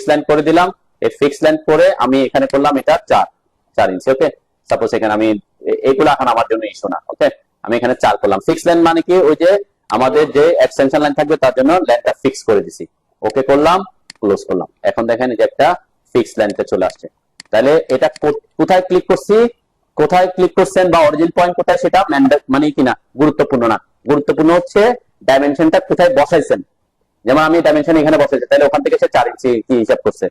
লেন্থ করে দিলাম। এই ফিক্স লেন্থ করে আমি এখানে করলাম এটা 4 ইঞ্চি। ওকে, সাপোজ এখানে আমি এইগুলো এখন আমার জন্য ইস্যু না। ওকে, আমি এখানে 4 করলাম। ফিক্স লেন্থ মানে কি, ওই যে আমাদের যে এক্সটেনশন লাইন থাকবে তার জন্য লেন্থটা ফিক্স করে দিছি। ওকে করলাম, ক্লোজ করলাম। এখন দেখেন যে একটা ফিক্স লেন্থে চলে আসছে। তাহলে এটা কোথায় ক্লিক করছেন বা অরিজিন পয়েন্ট কোথায় সেটা মানে কিনা গুরুত্বপূর্ণ না, গুরুত্বপূর্ণ হচ্ছে ডাইমেনশনটা কোথায় বসাইছেন। যেমন আমি ডাইমেনশন এখানে বসাইছি, তাহলে ওখান থেকে সে 4 ইঞ্চি কি হিসাব করছে,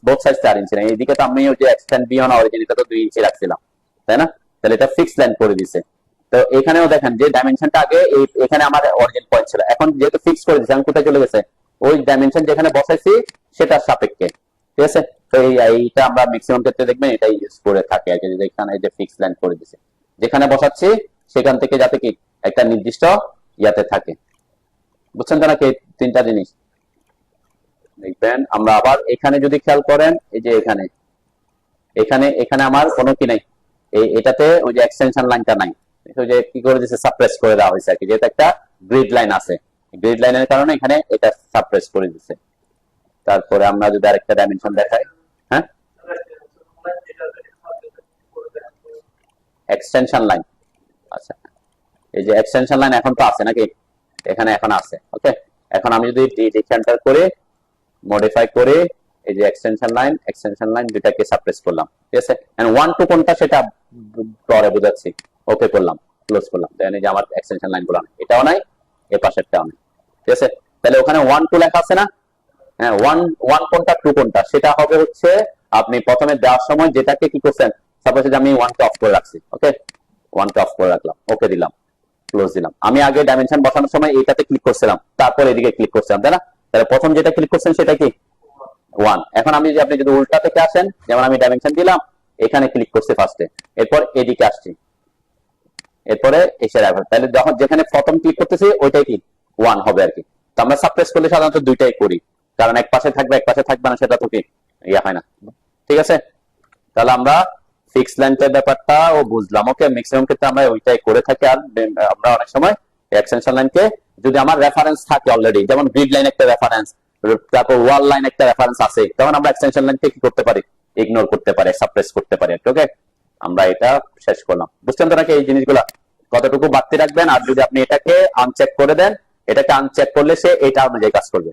বোথ সাইড 4 ইঞ্চি না। এইদিকে তো আমি ওই যে এক্সটেন্ড বিয়ন্ড অরিজিন এটা তো 2 ইঞ্চি রাখছিলাম, তাই না? তাহলে এটা ফিক্স লাইন করে দিছে। তো এখানেও দেখেন যে ডাইমেনশনটা আগে এখানে আমার অরিজিন পয়েন্ট ছিল, এখন যেহেতু ফিক্স করে দিছে আমি কোথায় চলে গেছে, ওই ডাইমেনশন যেখানে বসাইছি সেটার সাপেক্ষে। ঠিক আছে, তো এইটা আমরা ম্যাক্সিমাম ক্ষেত্রে দেখবেন এটা ইউজ করে থাকে আর কি, যেখানে এই যে ফিক্স লাইন করে দিছে, যেখানে বসাচ্ছি সেখান থেকে যাতে কি একটা নির্দিষ্ট ইয়াতে থাকে। বুঝছেন তো নাকি? 3টা জিনিস দেখবেন। আমরা আবার এখানে যদি খেয়াল করেন, এই যে এখানে আমার কোনো কি নাই, এটাতে ওই যে এক্সটেনশন লাইনটা নাই, ওই যে কি করে দিয়েছে, সাপ্রেস করে দেওয়া হয়েছে আর কি, যেহেতু একটা গ্রিড লাইন আছে, গ্রিড লাইনের কারণে এখানে এটা সাপ্রেস করে দিচ্ছে। তারপরে আমরা যদি আরেকটা ডাইমেনশন দেখাই, হ্যাঁ এক্সটেনশন লাইন, আচ্ছা এই যে এক্সটেনশন লাইন এখন তো আছে নাকি, এখানে এখন আছে। ওকে, এখন আমি যদি ডিফারেন্টার করে মডিফাই করে এই যে এক্সটেনশন লাইন দুটাকে সাপ্রেস করলাম। ঠিক আছে, এন্ড 1 2 কোনটা সেটা পরে বোঝাচ্ছি। ওকে করলাম, ক্লোজ করলাম। দেন এই যে আমার এক্সটেনশন লাইন গুলো এটাও নাই, এই পাশেরটাও নাই। ঠিক আছে, তাহলে ওখানে 1 2 লেখা আছে না, হ্যাঁ 1 কোনটা 2 কোনটা সেটা হবে হচ্ছে আপনি প্রথমে দেওয়ার সময় যেটাকে কি করছেন, সাপোজ আমি 1 কে অফ করে রাখছি। ওকে, 1 কে অফ করে রাখলাম, ওকে দিলাম, ক্লোজ দিলাম। আমি আগে ডাইমেনশন বসানোর সময় এইটাতে ক্লিক করছিলাম, তারপর এদিকে ক্লিক করছিলাম, তাই না? তাহলে প্রথম যেটা ক্লিক করছেন সেটা কি 1। এখন আপনি যদি উল্টা থেকে আসেন, যেমন আমি ডাইমেনশন দিলাম, এখানে ক্লিক করছি ফার্স্টে, এরপর এদিকে আসছি, এরপরে এসে রাখবেন। তাহলে যখন যেখানে প্রথম ক্লিক করতেছি ওইটাই কি 1 হবে আর কি। তো আমরা সাপ্রেস করলে সাধারণত দুইটাই করি, কারণ এক পাশে থাকবে না, সেটা তো কি ইয়া হয় না। ঠিক আছে, তাহলে আমরা ফিক্স লেন্থের ব্যাপারটা ও বুঝলাম। ওকে, ম্যাক্সিমাম ক্ষেত্রে আমরা ওইটাই করে থাকি। আর আমরা অনেক সময় এক্সটেনশন লাইনকে যদি আমার রেফারেন্স থাকে অলরেডি, যেমন গ্রিড লাইন একটা রেফারেন্স, তারপর ওয়াল লাইন একটা রেফারেন্স আছে, তখন আমরা এক্সটেনশন লাইনকে কি করতে পারি, ইগনোর করতে পারি, সাপ্রেস করতে পারি। ওকে, আমরা এটা শেষ করলাম। বুঝছেন তো নাকি এই জিনিসগুলা কতটুকু বাড়তি রাখবেন? আর যদি আপনি এটাকে আনচেক করে দেন, এটাকে আনচেক করলে সে এটা অনুযায়ী কাজ করবে,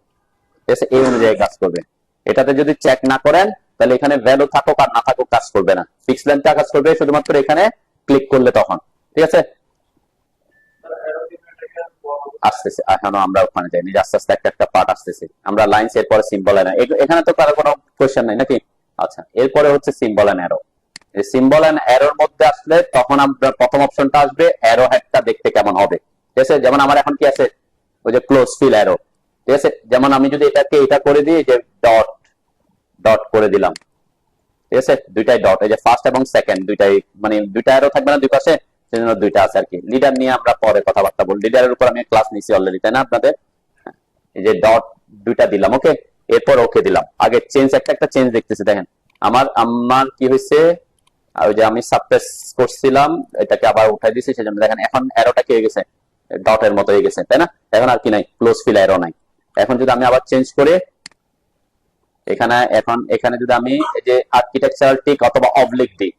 ঠিক আছে, এই অনুযায়ী কাজ করবে। এটাতে যদি চেক না করেন তাহলে এখানে ভ্যালু থাকুক আর না থাকুক কাজ করবে না, ফিক্স লেন্থটা কাজ করবে শুধুমাত্র এখানে ক্লিক করলে তখন। ঠিক আছে, আসতেছে, এখনো আমরা ওখানে যাইনি, আস্তে আস্তে একটা পার্ট আসতেছে। আমরা লাইনস এরপরে সিম্বল এন্ড, এখানে তো কারো কোনো কোশ্চেন নাই নাকি? আচ্ছা, এরপরে হচ্ছে সিম্বল এন্ড অ্যারো। এই সিম্বল এন্ড অ্যারোর মধ্যে আসলে তখন আমরা প্রথম অপশনটা আসবে অ্যারো হেডটা দেখতে কেমন হবে। ঠিক আছে, যেমন আমার এখন কি আছে, ওই যে ক্লোজ ফিল অ্যারো। ঠিক আছে, যেমন আমি যদি এটাকে এটা করে দিই যে ডট করে দিলাম, ঠিক আছে, দুইটাই ডট, এই যে ফার্স্ট এবং সেকেন্ড দুইটাই, মানে দুইটা অ্যারো থাকবে না দুই পাশে, সেজন্য দুইটা আছে আর কি। লিডার নিয়ে আমরা পরে কথাবার্তা বলবো, লিডারের উপর আমি ক্লাস নিছি অলরেডি, তাই না আপনাদের? এই যে ডট দুইটা দিলাম, ওকে, এরপর ওকে দিলাম। আগে চেঞ্জ একটা চেঞ্জ দেখতেছি, দেখেন আমার আমার কি হয়েছে, ওই যে আমি সাবপ্রেস করছিলাম এটাকে আবার উঠাই দিয়েছি, সেজন্য দেখেন এখন অ্যারোটা কি হয়ে গেছে, ডটের মতো হয়ে গেছে, তাই না? এখন আর কি নাই, ক্লোজ ফিল অ্যারো নাই। এখন যদি আমি আবার চেঞ্জ করে এখানে যদি আমি এই যে আর্কিটেকচারাল টিক অথবা অবলিক দিই,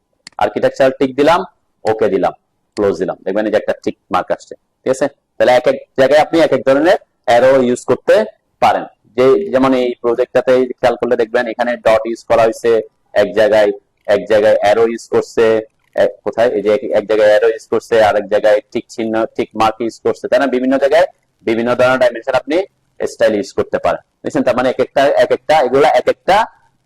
আর্কিটেকচারাল টিক দিলাম, ওকে দিলাম, ক্লোজ দিলাম, দেখবেন এই যে একটা টিক মার্ক আসছে, ঠিক আছে? তাহলে এক এক জায়গায় আপনি এক এক ধরনের অ্যারো ইউজ করতে পারেন। যেমন এই প্রজেক্টটাতে খেয়াল করলে দেখবেন এখানে ডট ইউজ করা হয়েছে এক জায়গায় অ্যারো ইউজ করছে, কোথায় এই যে এক জায়গায় অ্যারো ইউজ করছে, আরেক জায়গায় টিক চিহ্ন টিক মার্ক ইউজ করছে, তাই না? বিভিন্ন জায়গায় বিভিন্ন ধরনের ডাইমেনশন আপনি স্টাইল ইউজ করতে পারেন, বুঝছেন? তার মানে এক একটা এগুলো এক একটা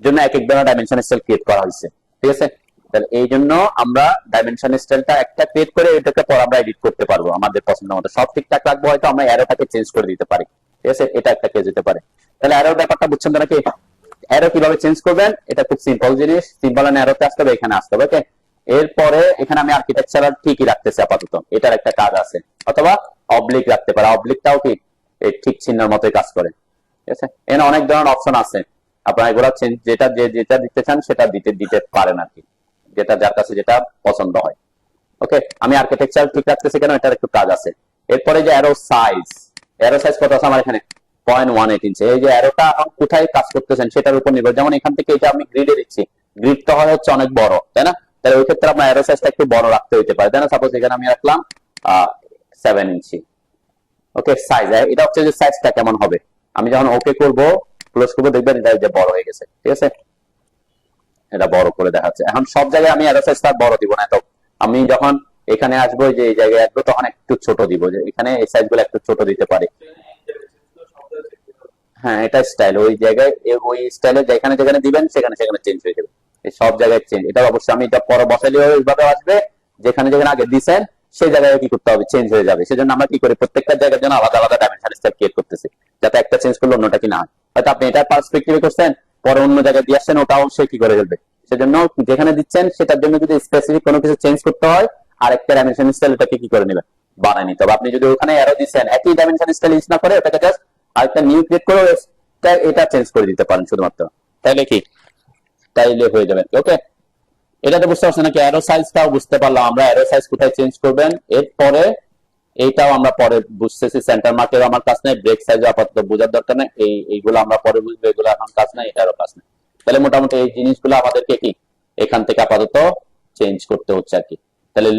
জন্য এক এক ধরনের ডাইমেনশন স্টাইল ক্রিয়েট করা হয়েছে, ঠিক আছে? তাহলে এই জন্য আমরা ডাইমেনশন স্টাইলটা একটা ক্রিয়েট করে এটাকে পর আমরা এডিট করতে পারবো আমাদের পছন্দ মতো। সব ঠিকঠাক রাখবো, হয়তো আমরা অ্যারোটাকে চেঞ্জ করে দিতে পারি, ঠিক আছে? এটা একটা কেস যেতে পারে। তাহলে অ্যারোর ব্যাপারটা বুঝছেন তো নাকি? অ্যারো কিভাবে চেঞ্জ করবেন, এটা খুব সিম্পল জিনিস। সিম্পল এন্ড অ্যারোতে আসতে হবে, এখানে আসতে হবে, ওকে? এরপরে এখানে আমি আর্কিটেকচারাল ঠিকই রাখতেছি আপাতত, এটার একটা কাজ আছে, অথবা অবলিক রাখতে পারে, অবলিকটাও কি এই ঠিক চিহ্নের মতোই কাজ করে, ঠিক আছে? এখানে অনেক ধরনের অপশন আছে, আপনারা এগুলো যেটা যেটা দিতে চান সেটা দিতে পারেন আর কি, যেটা যার কাছে যেটা পছন্দ হয়, ওকে? আমি আর্কিটেকচার ঠিক রাখতেছি কেন, এটার একটু কাজ আছে। এরপরে যে অ্যারো সাইজ কত আছে আমার এখানে, 0.18 ইঞ্চি। এই যে অ্যারোটা কোথায় কাজ করতেছেন সেটার উপর নির্ভর, যেমন এখান থেকে এটা আমি গ্রিডে দিচ্ছি, গ্রিড তো হয় হচ্ছে অনেক বড়, তাই না? তাহলে ওই ক্ষেত্রে আপনার অ্যারো সাইজটা একটু বড় রাখতে হইতে পারে, তাই না? সাপোজ এখানে আমি রাখলাম 7 ইঞ্চি, ওকে? সাইজ, এটা হচ্ছে যে সাইজটা কেমন হবে, আমি যখন ওকে করব ক্লোজ করবো দেখবেন এটা যে বড় হয়ে গেছে, ঠিক আছে? এটা বড় করে দেখাচ্ছে। এখন সব জায়গায় আমি অ্যারো সাইজটা বড় দিব না, তো আমি যখন এখানে আসবো, যে এই জায়গায় আসবো, তখন একটু ছোট দিব, যে এখানে এই সাইজগুলো একটু ছোট দিতে পারি। হ্যাঁ, এটা স্টাইল, ওই জায়গায় ওই স্টাইলে যেখানে যেখানে দিবেন সেখানে সেখানে চেঞ্জ হয়ে যাবে, সব জায়গায় চেঞ্জ। এটা অবশ্যই আমি এটা পরে বসাইলে এইভাবে আসবে, যেখানে যেখানে আগে দিছেন সেই জায়গায় কি করতে হবে, চেঞ্জ হয়ে যাবে। সেজন্য আমরা কি করি, প্রত্যেকটা জায়গার জন্য আলাদা আলাদা ডাইমেনশন স্টাইল ক্রিয়েট করতেছি, যাতে একটা চেঞ্জ করলে অন্যটা কি না হয়। হয়তো আপনি এটা পার্সপেক্টিভে করছেন, পরে অন্য জায়গায় দিয়ে আসছেন, ওটাও সে কি করে ফেলবে। সেজন্য যেখানে দিচ্ছেন সেটার জন্য যদি স্পেসিফিক কোনো কিছু চেঞ্জ করতে হয়, আরেকটা ডাইমেনশন স্টাইল এটাকে কি করে নেবেন, বানায় নিতে হবে। আপনি যদি ওখানে অ্যারো দিচ্ছেন, একই ডাইমেনশন স্টাইল ইউজ না করে ওটাকে জাস্ট আরেকটা নিউ ক্রিয়েট করে এটা চেঞ্জ করে দিতে পারেন শুধুমাত্র, তাইলে কি, তাইলে হয়ে যাবে, ওকে? এটা তো বুঝতে পারছেন নাকি? অ্যারো সাইজটাও বুঝতে পারলাম আমরা, অ্যারো সাইজ কোথায় চেঞ্জ করবেন। এরপরে এইটাও আমরা পরে বুঝতেছি, সেন্টার মার্কের আমার কাজ নাই, ব্রেক সাইজও আপাতত বোঝার দরকার নেই, এইগুলো আমরা পরে বুঝবো, এগুলো এখন কাজ নাই, এটারও কাজ নেই। তাহলে মোটামুটি এই জিনিসগুলো আমাদেরকে কি এখান থেকে আপাতত চেঞ্জ করতে হচ্ছে আর কি। তাহলে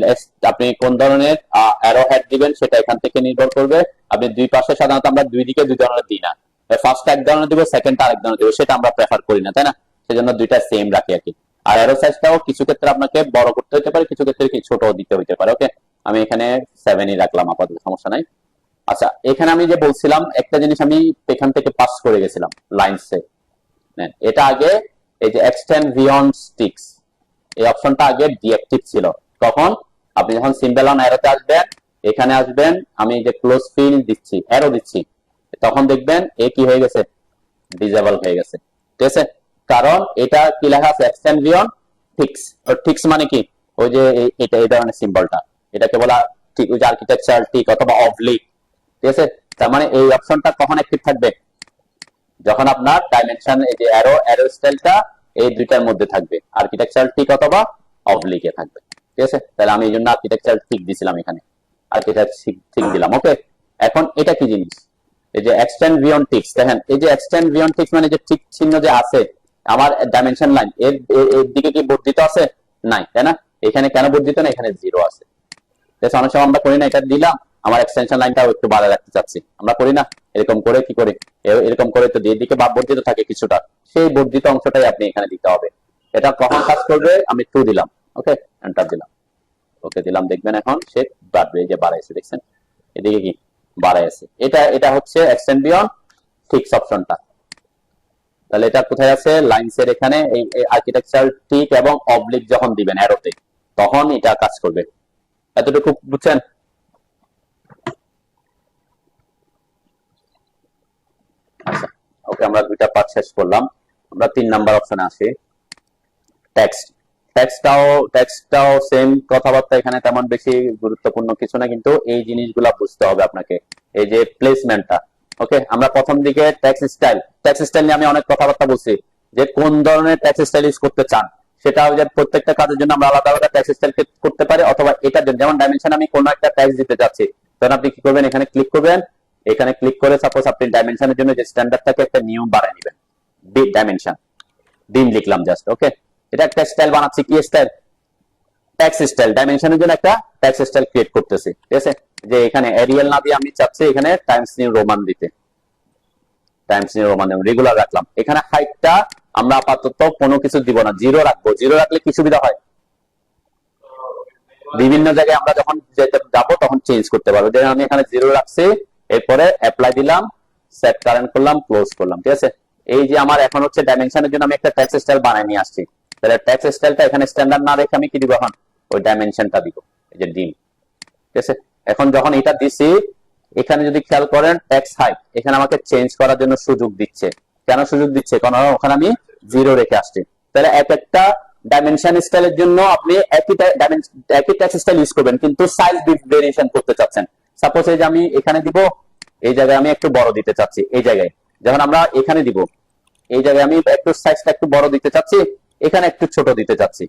আপনি কোন ধরনের অ্যারো হেড দিবেন সেটা এখান থেকে নির্ভর করবে। আপনি দুই পাশে সাধারণত আমরা দুই দিকে দুই ধরনের দিই না, ফার্স্ট এক ধরনের দিব, সেকেন্ড আরেক ধরনের দিব, সেটা আমরা প্রেফার করি না, তাই না? সেজন্য দুইটা সেম রাখি আর কি। আর অ্যারো সাইজটাও কিছু ক্ষেত্রে আপনাকে বড় করতে হতে পারে, কিছু ক্ষেত্রে কি ছোট দিতে হতে পারে, ওকে? আমি এখানে 7ই রাখলাম আপাতত, সমস্যা নাই। আচ্ছা, এখানে আমি যে বলছিলাম একটা জিনিস আমি এখান থেকে পাস করে গেছিলাম লাইনসে, এটা আগে এই যে এক্সটেন্ড বিয়ন্ড স্টিক্স, এই অপশনটা আগে ডিঅ্যাক্টিভ ছিল। তখন আপনি যখন সিম্বল অন অ্যারোতে আসবেন, এখানে আসবেন, আমি যে ক্লোজ ফিল দিচ্ছি, অ্যারো দিচ্ছি, তখন দেখবেন এ কি হয়ে গেছে, ডিসেবল হয়ে গেছে, ঠিক আছে? কারণ এটা কি লেখা আছে, এক্সটেন্ড বিয়ন্ড ফিক্স। ফিক্স মানে কি, ওই যে এটা এই ধরনের সিম্বলটা, এটাকে বলা ঠিক ওই যে আর্কিটেকচার টিক অথবা অবলিক, ঠিক আছে? তার মানে এই অপশনটা কখন অ্যাক্টিভ থাকবে, যখন আপনার ডাইমেনশন এই যে অ্যারো স্টাইলটা এই দুইটার মধ্যে থাকবে, আর্কিটেকচারাল টিক অথবা অবলিকে থাকবে, ঠিক আছে? তাহলে আমি এই জন্য আর্কিটেকচারাল টিক দিছিলাম, এখানে আর্কিটেকচার ঠিক দিলাম, ওকে? এখন এটা কি জিনিস, এই যে এক্সটেন্ড বিয়ন্ড টিক্স, দেখেন এই যে এক্সটেন্ড বিয়ন্ড টিক্স মানে যে টিক চিহ্ন যে আছে আমার ডাইমেনশন লাইন এর দিকে কি বর্ধিত আছে, নাই, তাই না? এখানে কেন বর্ধিত না, এখানে 0 আছে। অনেক সময় আমরা করি না, এটা দিলাম, আমার এক্সটেনশন লাইনটাও একটু বাড়ায় রাখতে চাচ্ছি, আমরা করি না এরকম করে, কি করি, এরকম করে তো দিয়ে দিকে বর্ধিত থাকে কিছুটা, সেই বর্ধিত অংশটাই আপনি এখানে দিতে হবে। এটা কখন কাজ করবে, আমি 2 দিলাম, ওকে, এন্টার দিলাম, ওকে দিলাম, দেখবেন এখন সে বাড়বে, এই যে বাড়াইছে, দেখছেন এদিকে কি বাড়াইছে। এটা হচ্ছে এক্সটেন্ড বিয়ন্ড ফিক্স অপশনটা। তাহলে এটা কোথায় আছে, লাইনসের এখানে, এই আর্কিটেকচার টিক এবং অবলিক যখন দিবেন অ্যারোতে, তখন এটা কাজ করবে। এতটুকু বুঝছেন? আচ্ছা, ওকে, আমরা দুইটা পার্ট শেষ করলাম। আমরা 3 নাম্বার অপশনে আসি, টেক্সট। টেক্সটটাও সেম কথাবার্তা, এখানে তেমন বেশি গুরুত্বপূর্ণ কিছু না, কিন্তু এই জিনিসগুলা বুঝতে হবে আপনাকে, এই যে প্লেসমেন্টটা। ওকে, আমরা প্রথম দিকে টেক্সট স্টাইল নিয়ে আমি অনেক কথাবার্তা বলছি, যে কোন ধরনের টেক্সট স্টাইল ইউজ করতে চান, সেটা যে প্রত্যেকটা কাজের জন্য আমরা আলাদা আলাদা টেক্সট স্টাইল করতে পারি, অথবা এটার জন্য যেমন ডাইমেনশন আমি কোনো একটা টেক্সট দিতে যাচ্ছি, তখন আপনি কি করবেন, এখানে ক্লিক করবেন, এখানে ক্লিক করে সাপোজ আপনি ডাইমেনশনের জন্য যে স্ট্যান্ডার্ড থাকে একটা নিয়ম বাড়ায় নেবেন, ডাইমেনশন ডিম লিখলাম জাস্ট। ওকে, এটা একটা স্টাইল বানাচ্ছি, কি স্টাইল, টেক্সট স্টাইল, ডাইমেনশনের জন্য একটা টেক্সট স্টাইল ক্রিয়েট করতেছি, ঠিক আছে। যে এখানে এরিয়াল না দিয়ে আমি চাচ্ছি এখানে টাইমস নিউ রোমান দিতে, টাইমস নিউ রোমান রেগুলার রাখলাম। এখানে হাইটটা আমরা আপাতত কোনো কিছু দিব না, জিরো রাখবো। জিরো রাখলে কি সুবিধা হয়, বিভিন্ন জায়গায় আমরা যখন যাবো তখন চেঞ্জ করতে পারবো। যেমন আমি এখানে জিরো রাখছি, এরপরে অ্যাপ্লাই দিলাম, সেট কারেন্ট করলাম, ক্লোজ করলাম, ঠিক আছে। এই যে আমার এখন হচ্ছে ডাইমেনশনের জন্য আমি একটা টেক্সট স্টাইল বানাই নিয়ে আসছি, তাহলে টেক্সট স্টাইলটা এখানে স্ট্যান্ডার্ড না রেখে আমি কি দিব, এখন ওই ডাইমেনশনটা দিব, এই যে ডিম, ঠিক আছে। এখন যখন এটা দিছি, এখানে যদি খেয়াল করেন টেক্সট হাইট এখানে আমাকে চেঞ্জ করার জন্য সুযোগ দিচ্ছে। কেন সুযোগ দিচ্ছে, কারণ ওখানে আমি জিরো রেখে আসছি। তাহলে এক একটা ডাইমেনশন স্টাইলের জন্য আপনি একই টেক্সট স্টাইল ইউজ করবেন, কিন্তু সাইজ ভেরিয়েশন করতে চাচ্ছেন। সাপোজ এই যে আমি এখানে দিব, এই জায়গায় আমি একটু বড় দিতে চাচ্ছি, এই জায়গায় যখন আমরা এখানে দিব, এই জায়গায় আমি একটু সাইজটা একটু বড় দিতে চাচ্ছি, এখানে একটু ছোট দিতে চাচ্ছি,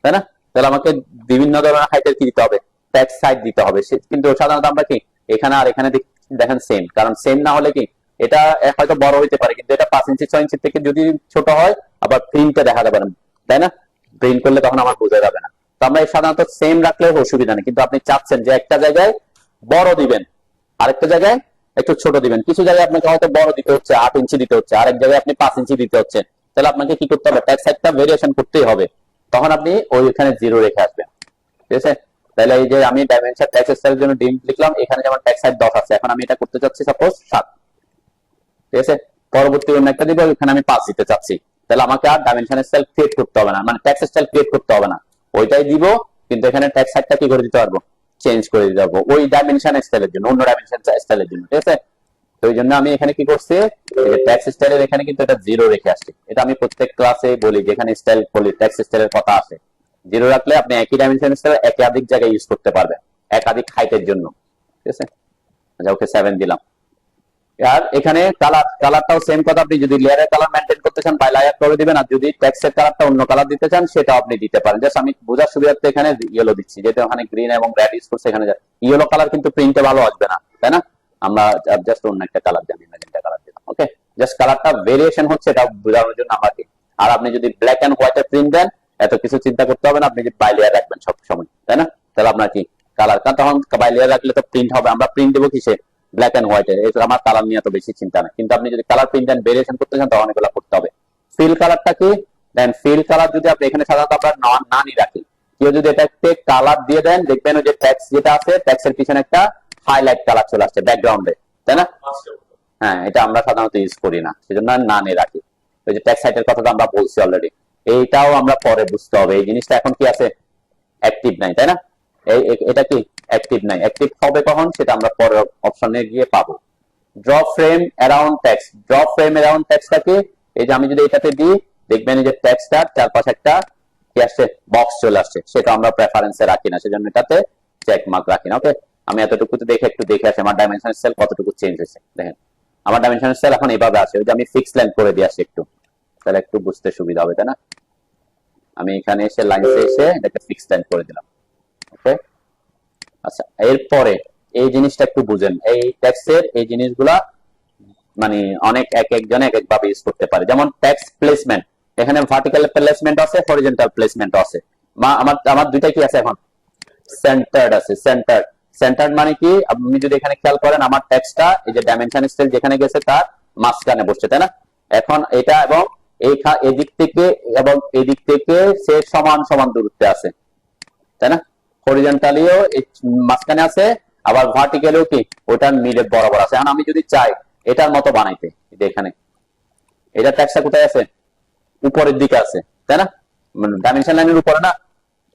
তাই না। তাহলে আমাকে বিভিন্ন ধরনের হাইটের কি দিতে হবে, টেক্সট সাইজ দিতে হবে। কিন্তু সাধারণত আমরা কি এখানে আর এখানে দেখেন সেম, কারণ সেম না হলে কি এটা হয়তো বড় হইতে পারে, কিন্তু এটা 5 ইঞ্চি 6 ইঞ্চি থেকে যদি ছোট হয়, আবার প্রিন্টে দেখা যাবে না, তাই না। প্রিন্ট করলে তখন আমার বোঝা যাবে না। তো আমরা সাধারণত সেম রাখলে অসুবিধা নেই, কিন্তু আপনি চাচ্ছেন যে একটা জায়গায় বড় দিবেন, আরেকটা জায়গায় একটু ছোট দিবেন। কিছু জায়গায় আপনাকে হয়তো বড় দিতে হচ্ছে, 8 ইঞ্চি দিতে হচ্ছে, আরেক জায়গায় আপনি 5 ইঞ্চি দিতে হচ্ছে, তাহলে আপনাকে কি করতে হবে, টেক্সট সাইজটা ভেরিয়েশন করতেই হবে। তখন আপনি ওইখানে জিরো রেখে আসবেন, ঠিক আছে। তাহলে এই যে আমি ডাইমেনশন টেক্সট স্টাইলের জন্য ডিম লিখলাম, এখানে যেমন টেক্সট সাইজ 10 আছে, এখন আমি এটা করতে চাচ্ছি সাপোজ 7, ঠিক আছে। পরবর্তী অন্য একটা দিব, এখানে আমি 5 দিতে চাচ্ছি, তাহলে আমাকে আর ডাইমেনশন স্টাইল ক্রিয়েট করতে হবে না, মানে টেক্সট স্টাইল ক্রিয়েট করতে হবে না, ওইটাই দিব। কিন্তু এখানে টেক্সট সাইজটা কি করে দিতে পারবো, চেঞ্জ করে দিতে পারবো ওই ডাইমেনশন স্টাইলের জন্য, অন্য ডাইমেনশন স্টাইলের জন্য, ঠিক আছে। তো এই জন্য আমি এখানে কি করছি, টেক্সট স্টাইলের এখানে কিন্তু এটা জিরো রেখে আসছি। এটা আমি প্রত্যেক ক্লাসে বলি, যেখানে স্টাইল বলি টেক্সট স্টাইলের কথা আসে, জিরো রাখলে আপনি একই ডাইমেনশন স্টাইল একাধিক জায়গায় ইউজ করতে পারবেন, একাধিক হাইটের জন্য, ঠিক আছে। আচ্ছা, ওকে 7 দিলাম। আর এখানে কালারটাও সেম কথা, আপনি যদি লেয়ারের কালার মেইনটেইন করতে চান বা লেয়ার করে দিবেন, আর যদি টেক্সটের কালারটা অন্য কালার দিতে চান সেটাও আপনি দিতে পারেন। জাস্ট আমি বোঝার সুবিধার্থে এখানে ইয়েলো দিচ্ছি, যেহেতু ওখানে গ্রিন এবং রেড ইউজ করছে, এখানে ইয়েলো কালার কিন্তু প্রিন্টে ভালো আসবে না, তাই না। আমরা জাস্ট অন্য একটা কালার দিলাম, ম্যাজেন্টা কালার দিলাম। ওকে, জাস্ট কালারটা ভেরিয়েশন হচ্ছে, এটা বোঝানোর জন্য আমাকে। আর আপনি যদি ব্ল্যাক এন্ড হোয়াইট এর প্রিন্ট দেন, এত কিছু চিন্তা করতে হবে না, আপনি যদি বাই লেয়ার রাখবেন সব সময়, তাই না। তাহলে আপনার কি কালার, কারণ তখন বাই লেয়ার রাখলে তো প্রিন্ট হবে, আমরা প্রিন্ট দেবো কিসে, ব্ল্যাক এন্ড হোয়াইট এর। এটা আমার কালার নিয়ে তো বেশি চিন্তা না, কিন্তু আপনি যদি কালার প্রিন্ট এন্ড ভেরিয়েশন করতে চান তখন এগুলো করতে হবে। ফিল কালারটা কি, দেন ফিল কালার যদি আপনি এখানে সাধারণত আমরা নানি রাখি, কেউ যদি এটাকে কালার দিয়ে দেন, দেখবেন ওই যে টেক্সট যেটা আছে, টেক্সটের পিছনে একটা হাইলাইট কালার চলে আসছে ব্যাকগ্রাউন্ডে, তাই না। হ্যাঁ, এটা আমরা সাধারণত ইউজ করি না, সেজন্য নানি রাখি। ওই যে টেক্সট সাইটের কথাটা আমরা বলছি অলরেডি, এইটাও আমরা পরে বুঝতে হবে। এই জিনিসটা এখন কি আছে, অ্যাক্টিভ নাই, তাই না। এটা কি অ্যাক্টিভ নাই, অ্যাক্টিভ হবে কখন সেটা আমরা পরে অপশনে গিয়ে পাবো। Draw frame around text, draw frame around টেক্সটটাকে, এই যে আমি যদি এটাতে দিই, দেখবেন এই যে টেক্সটটার চারপাশে একটা কি আসছে, বক্স চলে আসছে, সেটা আমরা প্রেফারেন্সে রাখি না, সেজন্য এটাতে চেক মার্ক রাখি না। ওকে, আমি এতটুকুতে দেখে একটু দেখে আসি আমার ডাইমেনশন স্টাইল কতটুকু চেঞ্জ হয়েছে। দেখেন আমার ডাইমেনশন স্টাইল এখন এইভাবে আছে, ওই যে আমি ফিক্স লাইন করে দিয়ে আসি একটু, তাহলে একটু বুঝতে সুবিধা হবে, তাই না। আমি এখানে এসে লাইনসে এসে এটাকে ফিক্স লাইন করে দিলাম। ওকে, আচ্ছা, এরপরে এই জিনিসটা একটু বুঝেন, এই টেক্সটের এই জিনিসগুলা মানে অনেক এক একজনে এক এক ভাবে ইউজ করতে পারে। যেমন টেক্সট প্লেসমেন্ট, এখানে ভার্টিক্যাল প্লেসমেন্ট আছে, হরিজন্টাল প্লেসমেন্ট আছে। আমার দুইটা কি আছে এখন, সেন্টার্ড আছে। সেন্টার্ড মানে কি, আপনি যদি এখানে খেয়াল করেন আমার টেক্সটটা এই যে ডাইমেনশন স্কেল যেখানে গেছে তার মাঝখানে বসছে, তাই না। এখন এটা এবং এদিক থেকে এবং এদিক থেকে সে সমান সমান দূরত্বে আছে, তাই না। হরিজন্টালিও মাঝখানে আছে, আবার ভার্টিক্যালিও কি ওটার মিলে বরাবর আছে। এখন আমি যদি চাই এটার মতো বানাইতে, এখানে এটা টেক্সটটা কোথায় আছে, উপরের দিকে আছে, তাই না, ডাইমেনশন লাইনের উপরে না।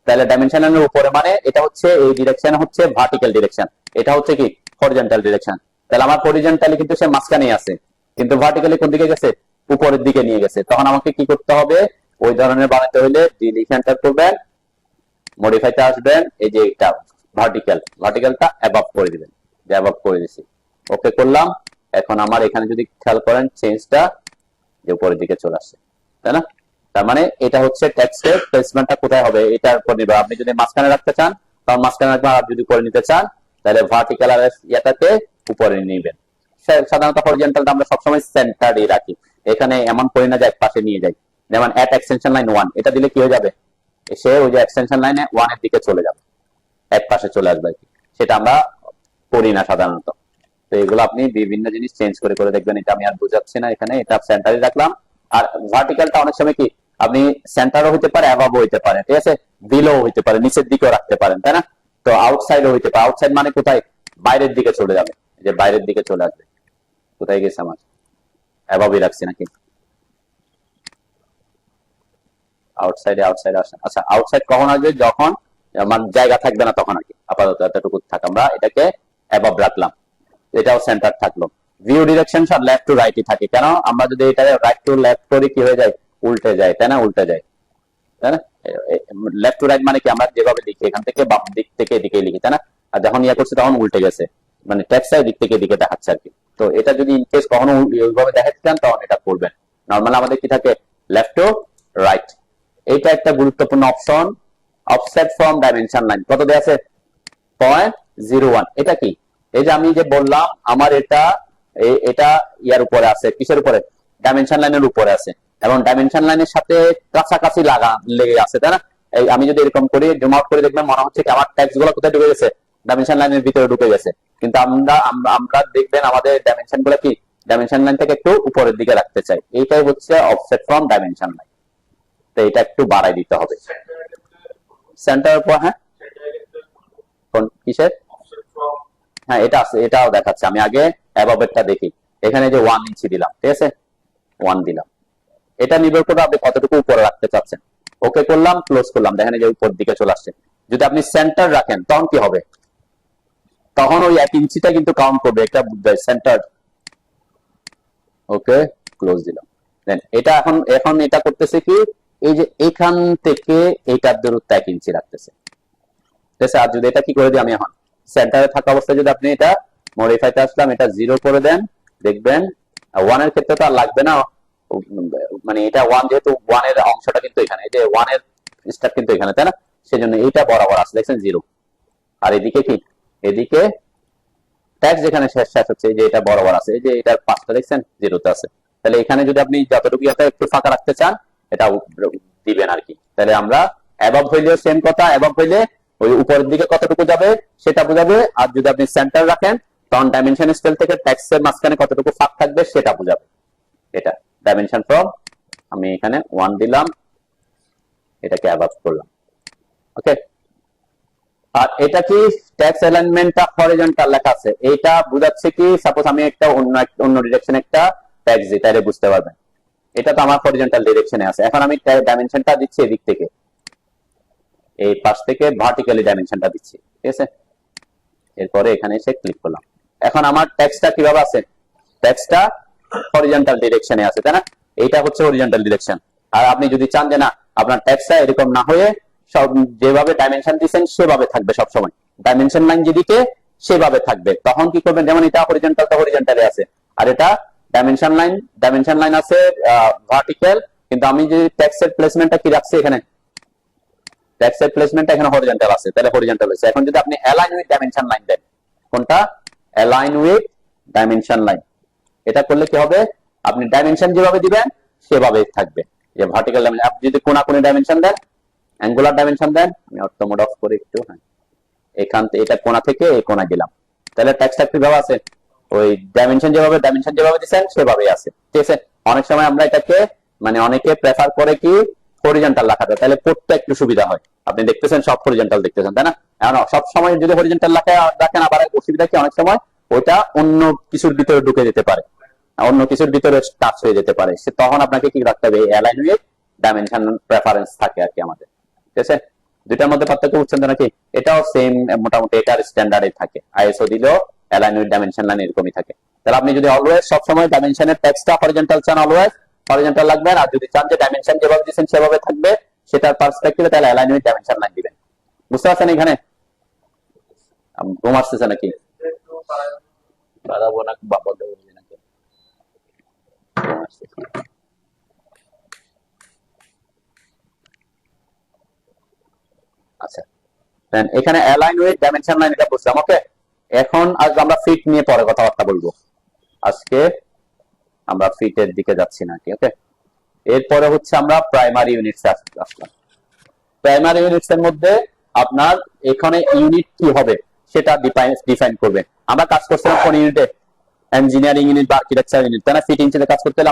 তাহলে ডাইমেনশন লাইনের উপরে মানে এটা হচ্ছে এই ডিরেকশন হচ্ছে ভার্টিক্যাল ডিরেকশন, এটা হচ্ছে কি হরিজন্টাল ডিরেকশন। তাহলে আমার হরিজন্টালি কিন্তু সে মাঝখানেই আছে, কিন্তু ভার্টিক্যালি কোন দিকে গেছে, উপরের দিকে নিয়ে গেছে। তখন আমাকে কি করতে হবে, ওই ধরনের বানাতে হলে ডি লিখে এন্টার করবেন, মডিফাইতে আসবেন, এই যে এটা ভার্টিক্যালটা অ্যাবাভ করে দিবেন, যে অ্যাবাভ করে দিছি, ওকে করলাম। এখন আমার এখানে যদি খেয়াল করেন চেঞ্জটা যে উপরের দিকে চলে আসছে, তাই না? তার মানে এটা হচ্ছে টেক্সটের প্লেসমেন্টটা কোথায় হবে এটার উপর নির্ভর। আপনি যদি মাঝখানে রাখতে চান তখন মাঝখানে রাখবেন, আর যদি উপরে নিতে চান তাহলে ভার্টিক্যাল আর ইয়াটাকে উপরে নিবেন। সাধারণত হরিজন্টালটা আমরা সবসময় সেন্টারই রাখি, এখানে এমন করি না যে এক পাশে নিয়ে যাই। যেমন অ্যাট এক্সটেনশন লাইন 1 এটা দিলে কি হয়ে যাবে, সে ওই যে এক্সটেনশন লাইনে 1 এর দিকে চলে যাবে, এক পাশে চলে আসবে, সেটা আমরা করি না সাধারণত। তো এগুলো আপনি বিভিন্ন জিনিস চেঞ্জ করে করে দেখবেন, এটা আমি আর বুঝাচ্ছি না এখানে, এটা সেন্টারে রাখলাম। আর ভার্টিক্যালটা অনেক সময় কি আপনি সেন্টারও হইতে পারে, অ্যাবাবও হইতে পারে, ঠিক আছে, বিলো হইতে পারে, নিচের দিকেও রাখতে পারেন, তাই না? তো আউটসাইডও হইতে পারে, আউটসাইড মানে কোথায়, বাইরের দিকে চলে যাবে, যে বাইরের দিকে চলে আসবে। কোথায় গেছে আমার, অ্যাবাবই রাখছি নাকি, আউটসাইডে আসে। আচ্ছা, আউটসাইড কখন আসবে, যখন আমার জায়গা থাকবে না তখন আর কি। আপাতত এতটুকু থাক, আমরা এটাকে অ্যাবাব রাখলাম, এটাও সেন্টার থাকলো। ভিউ ডিরেকশন সব লেফট টু রাইটই থাকে, কেন আমরা যদি এটা রাইট টু লেফট করি কি হয়ে যায়, উল্টে যায়, তাই না? উল্টে যায়, তাই না? লেফট টু রাইট মানে কি আমরা যেভাবে লিখি এখান থেকে বাম দিক থেকে এদিকে লিখি, তাই না? আর যখন ইয়া করছে তখন উল্টে গেছে, মানে টেক্সট দিক থেকে এদিকে দেখাচ্ছে আর কি। তো এটা যদি ইনকেস কখনো ওইভাবে দেখাতে চান তখন এটা করবেন। নর্মাল আমাদের কি থাকে, লেফট টু রাইট। এটা একটা গুরুত্বপূর্ণ option, offset from dimension line কত দেয়া আছে, 0.01। এটা কি, এই যে আমি যে বললাম আমার এটা ইয়ার উপরে আছে, কিসের উপরে, ডাইমেনশন লাইনের উপরে আছে, এবং ডাইমেনশন লাইনের সাথে কাছাকাছি লেগে আছে, তাই না? এই আমি যদি এরকম করি, জুম আউট করে দেখবেন মনে হচ্ছে কি আমার টেক্সট গুলো কোথায় ঢুকে গেছে, ডাইমেনশন লাইনের ভিতরে ঢুকে গেছে। কিন্তু আমরা দেখবেন আমাদের ডাইমেনশন গুলো কি ডাইমেনশন লাইন থেকে একটু উপরের দিকে রাখতে চাই, এইটাই হচ্ছে অফসেট ফ্রম ডাইমেনশন লাইন। তো এটা একটু বাড়াই দিতে হবে সেন্টার উপর। হ্যাঁ, কোন কিসের, হ্যাঁ এটা আছে, এটাও দেখাচ্ছে। আমি আগে অ্যাবাবেরটা দেখি, এখানে যে 1 ইঞ্চি দিলাম, ঠিক আছে, 1 দিলাম। এটা নির্ভর করে আপনি কতটুকু উপরে রাখতে চাচ্ছেন। ওকে করলাম, ক্লোজ করলাম, দেখেন এই যে উপর দিকে চলে আসছে। যদি আপনি সেন্টার রাখেন তখন কি হবে, তখন ওই 1 ইঞ্চিটা কিন্তু কাউন্ট করবে, এটা সেন্টার। ওকে, ক্লোজ দিলাম। দেন এটা এখন এটা করতেছে কি, এই যে এখান থেকে এইটার দূরত্ব 1 ইঞ্চি রাখতেছে, ঠিক আছে। আর যদি এটা কি করে দিই, আমি এখন সেন্টারে থাকা অবস্থায় যদি আপনি এটা মডিফাইতে আসলাম, এটা 0 করে দেন, দেখবেন 1 এর ক্ষেত্রে তো আর লাগবে না, মানে এটা 1 যেহেতু 1 এর অংশটা কিন্তু এখানে, এই যে 1 এর স্টার কিন্তু এখানে, তাই না? সেজন্য এইটা বরাবর আছে, দেখছেন 0। আর এদিকে কি, এদিকে ট্যাক্স যেখানে শেষ হচ্ছে, এই যে এটা বরাবর আছে, এই যে এটার পাঁচটা দেখছেন 0 তে আছে। তাহলে এখানে যদি আপনি যতটুকু একটু ফাঁকা রাখতে চান এটা দিবেন আর কি। তাহলে আমরা অ্যাবাব হইলেও সেম কথা, অ্যাবাব হইলে ওই উপরের দিকে কতটুকু যাবে সেটা বোঝাবে। আর যদি আপনি সেন্টার রাখেন তখন ডাইমেনশন স্কেল থেকে ট্যাক্সের মাঝখানে কতটুকু ফাঁক থাকবে সেটা বোঝাবে। এটা ডাইমেনশন ফ্রম, আমি এখানে 1 দিলাম, এটাকে অ্যাবাব করলাম। ওকে, আর এটা কি ট্যাক্স অ্যালাইনমেন্টটা হরিজন্টাল লেখা আছে, এটা বোঝাচ্ছে কি, সাপোজ আমি একটা অন্য ডিরেকশনে একটা ট্যাক্স দিই, তাহলে বুঝতে পারবেন এটা তো আমার হরিজন্টাল ডিরেকশনে আছে। এখন আমি ডাইমেনশনটা দিচ্ছি এদিক থেকে, এই পাশ থেকে ভার্টিক্যালি ডাইমেনশনটা দিচ্ছি, ঠিক আছে। এরপরে এখানে এসে ক্লিক করলাম। এখন আমার টেক্সটটা কিভাবে আছে, টেক্সটটা হরিজন্টাল ডিরেকশনে আছে, তাই না? এইটা হচ্ছে হরিজন্টাল ডিরেকশন। আর আপনি যদি চান যে না আপনার টেক্সটটা এরকম না হয়ে সব যেভাবে ডাইমেনশন দিচ্ছেন সেভাবে থাকবে, সব সময় ডাইমেনশন লাইন যেদিকে সেভাবে থাকবে, তখন কি করবেন, যেমন এটা হরিজন্টালটা হরিজন্টালে আছে, আর এটা ডাইমেনশন লাইন আছে ভার্টিক্যাল, কিন্তু আমি যদি টেক্সটের প্লেসমেন্টটা কি রাখছি, এখানে টেক্সটের প্লেসমেন্টটা এখানে হরিজন্টাল আছে, তাহলে হরিজন্টাল হয়েছে। এখন যদি আপনি অ্যালাইন উইথ ডাইমেনশন লাইন দেন, কোনটা, অ্যালাইন উইথ ডাইমেনশন লাইন, এটা করলে কি হবে, আপনি ডাইমেনশন যেভাবে দিবেন সেভাবে থাকবে। যে ভার্টিক্যাল ডাইমেনশন, আপনি যদি কোণাকুণি ডাইমেনশন দেন, অ্যাঙ্গুলার ডাইমেনশন দেন, আমি অটো মোড অফ করে একটু, হ্যাঁ এখান থেকে এটা কোণা থেকে এই কোণায় দিলাম, তাহলে টেক্সটটা কিভাবে আছে, ওই ডাইমেনশন যেভাবে দিবেন সেভাবেই আছে, ঠিক আছে। অনেক সময় আমরা এটাকে মানে অনেকে প্রেফার করে কি হরিজন্টাল রাখাতে, তাহলে পড়তে একটু সুবিধা হয়। আপনি দেখতেছেন সব হরিজন্টাল দেখতেছেন, তাই না? এখন সব সময় যদি হরিজন্টাল রাখেন আবার অসুবিধা কি, অনেক সময় ওইটা অন্য কিছুর ভিতরে ঢুকে যেতে পারে, অন্য কিছুর ভিতরে টাচ হয়ে যেতে পারে, সে তখন আপনাকে কি রাখতে হবে, অ্যালাইন উইথ ডাইমেনশন প্রেফারেন্স থাকে আর কি আমাদের, ঠিক আছে। দুইটার মধ্যে পার্থক্য বুঝছেন তো নাকি? এটাও সেম মোটামুটি এটার স্ট্যান্ডার্ডে থাকে, আইএসও দিলেও অ্যালাইন উইথ ডাইমেনশন লাইন এরকমই থাকে। তাহলে আপনি যদি অলওয়েজ সবসময় ডাইমেনশনের টেক্সটটা হরিজন্টাল চান অলওয়েজ, হরিজন্টাল লাগবে, আর যদি চান যে ডাইমেনশন যেভাবে দিচ্ছেন সেভাবে থাকবে সেটার পার্সপেক্টিভে, তাহলে অ্যালাইন উইথ ডাইমেনশন লাইন দিবেন। বুঝতে পারছেন? এখানে ঘুম আসতেছে নাকি? বাড়াবো না বাবা বলবি নাকি? আচ্ছা, এখানে অ্যালাইন উইথ ডাইমেনশন লাইন এটা বুঝলাম। ওকে, এখন আজ আমরা ফিট নিয়ে পরে কথাবার্তা বলবো। আজকে আমরা ফিটের দিকে যাচ্ছি না। ওকে, এরপরে হচ্ছে আমরা প্রাইমারি ইউনিটস আসলাম। প্রাইমারি ইউনিটস এর মধ্যে আপনার এখানে ইউনিট কি হবে সেটা ডিফাইন করবে। আমরা কাজ করছিলাম কোন ইউনিটে? ইঞ্জিনিয়ারিং ইউনিট বা আর্কিটেকচার ইউনিট, তাই না? ফিট ইঞ্চিতে কাজ করতে হলে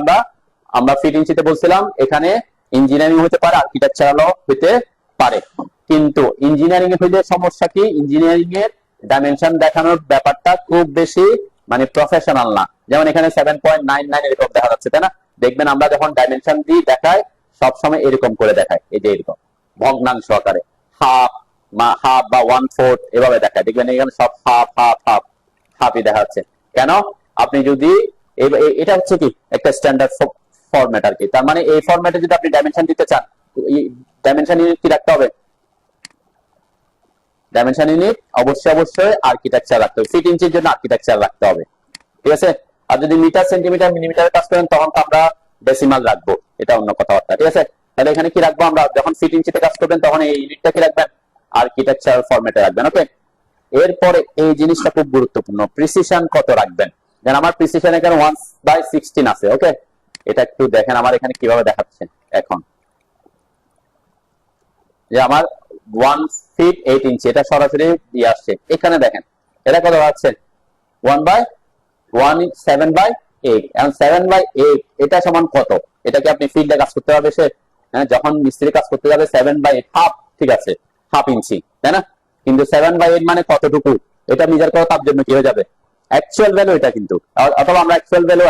আমরা ফিট ইঞ্চিতে বলছিলাম এখানে ইঞ্জিনিয়ারিং হতে পারে, আর্কিটেকচারালও হতে পারে। কিন্তু ইঞ্জিনিয়ারিং এর হইলে সমস্যা কি, ইঞ্জিনিয়ারিং এর ডাইমেনশন দেখানোর ব্যাপারটা খুব বেশি মানে প্রফেশনাল না। যেমন এখানে 7.99 এরকম দেখা যাচ্ছে, তাই না? দেখবেন আমরা যখন ডাইমেনশন দিই দেখায় সবসময় এরকম করে দেখায়, এই যে এরকম ভগ্নাংশ আকারে, হাফ বা 1/4 এভাবে দেখায়। দেখবেন এখানে সব হাফই দেখা যাচ্ছে। কেন? আপনি যদি এটা হচ্ছে কি একটা স্ট্যান্ডার্ড ফরম্যাট আর কি। তার মানে এই ফরম্যাটে যদি আপনি ডাইমেনশন দিতে চান, ডাইমেনশন ইউনিট কি রাখতে হবে? ডাইমেনশন ইউনিট অবশ্যই আর্কিটেকচার রাখতে হবে। ফিট ইঞ্চির জন্য আর্কিটেকচার রাখতে হবে, ঠিক আছে? আর যদি মিটার সেন্টিমিটার মিলিমিটারে কাজ করেন তখন তো আমরা ডেসিমাল রাখবো, এটা অন্য কথাবার্তা, ঠিক আছে? তাহলে এখানে কি রাখবো আমরা? যখন ফিট ইঞ্চিতে কাজ করবেন তখন এই ইউনিটটা কি রাখবেন? আর্কিটেকচার ফরম্যাটে রাখবেন। ওকে, এরপরে এই জিনিসটা খুব গুরুত্বপূর্ণ, প্রিসিশন কত রাখবেন। যেন আমার প্রিসিশন এখানে 1/16 আছে। ওকে, এটা একটু দেখেন আমার এখানে কিভাবে দেখাচ্ছে। এখন যে আমার 1 ফিট 8 ইঞ্চি, এটা সরাসরি দিয়ে আসছে। এখানে দেখেন এটা কত আছে? 7/8। এখন 7/8 এটা সমান কত? এটা কি আপনি ফিল্ডে কাজ করতে পারবে সে? হ্যাঁ, যখন মিস্ত্রি কাজ করতে যাবে 7/8 হাফ, ঠিক আছে, হাফ ইঞ্চি, তাই না? কিন্তু 7/8 মানে কতটুকু এটা মেজার করা তার জন্য কি হয়ে যাবে? অ্যাকচুয়াল ভ্যালু এটা কিন্তু, অথবা আমরা অ্যাকচুয়াল ভ্যালু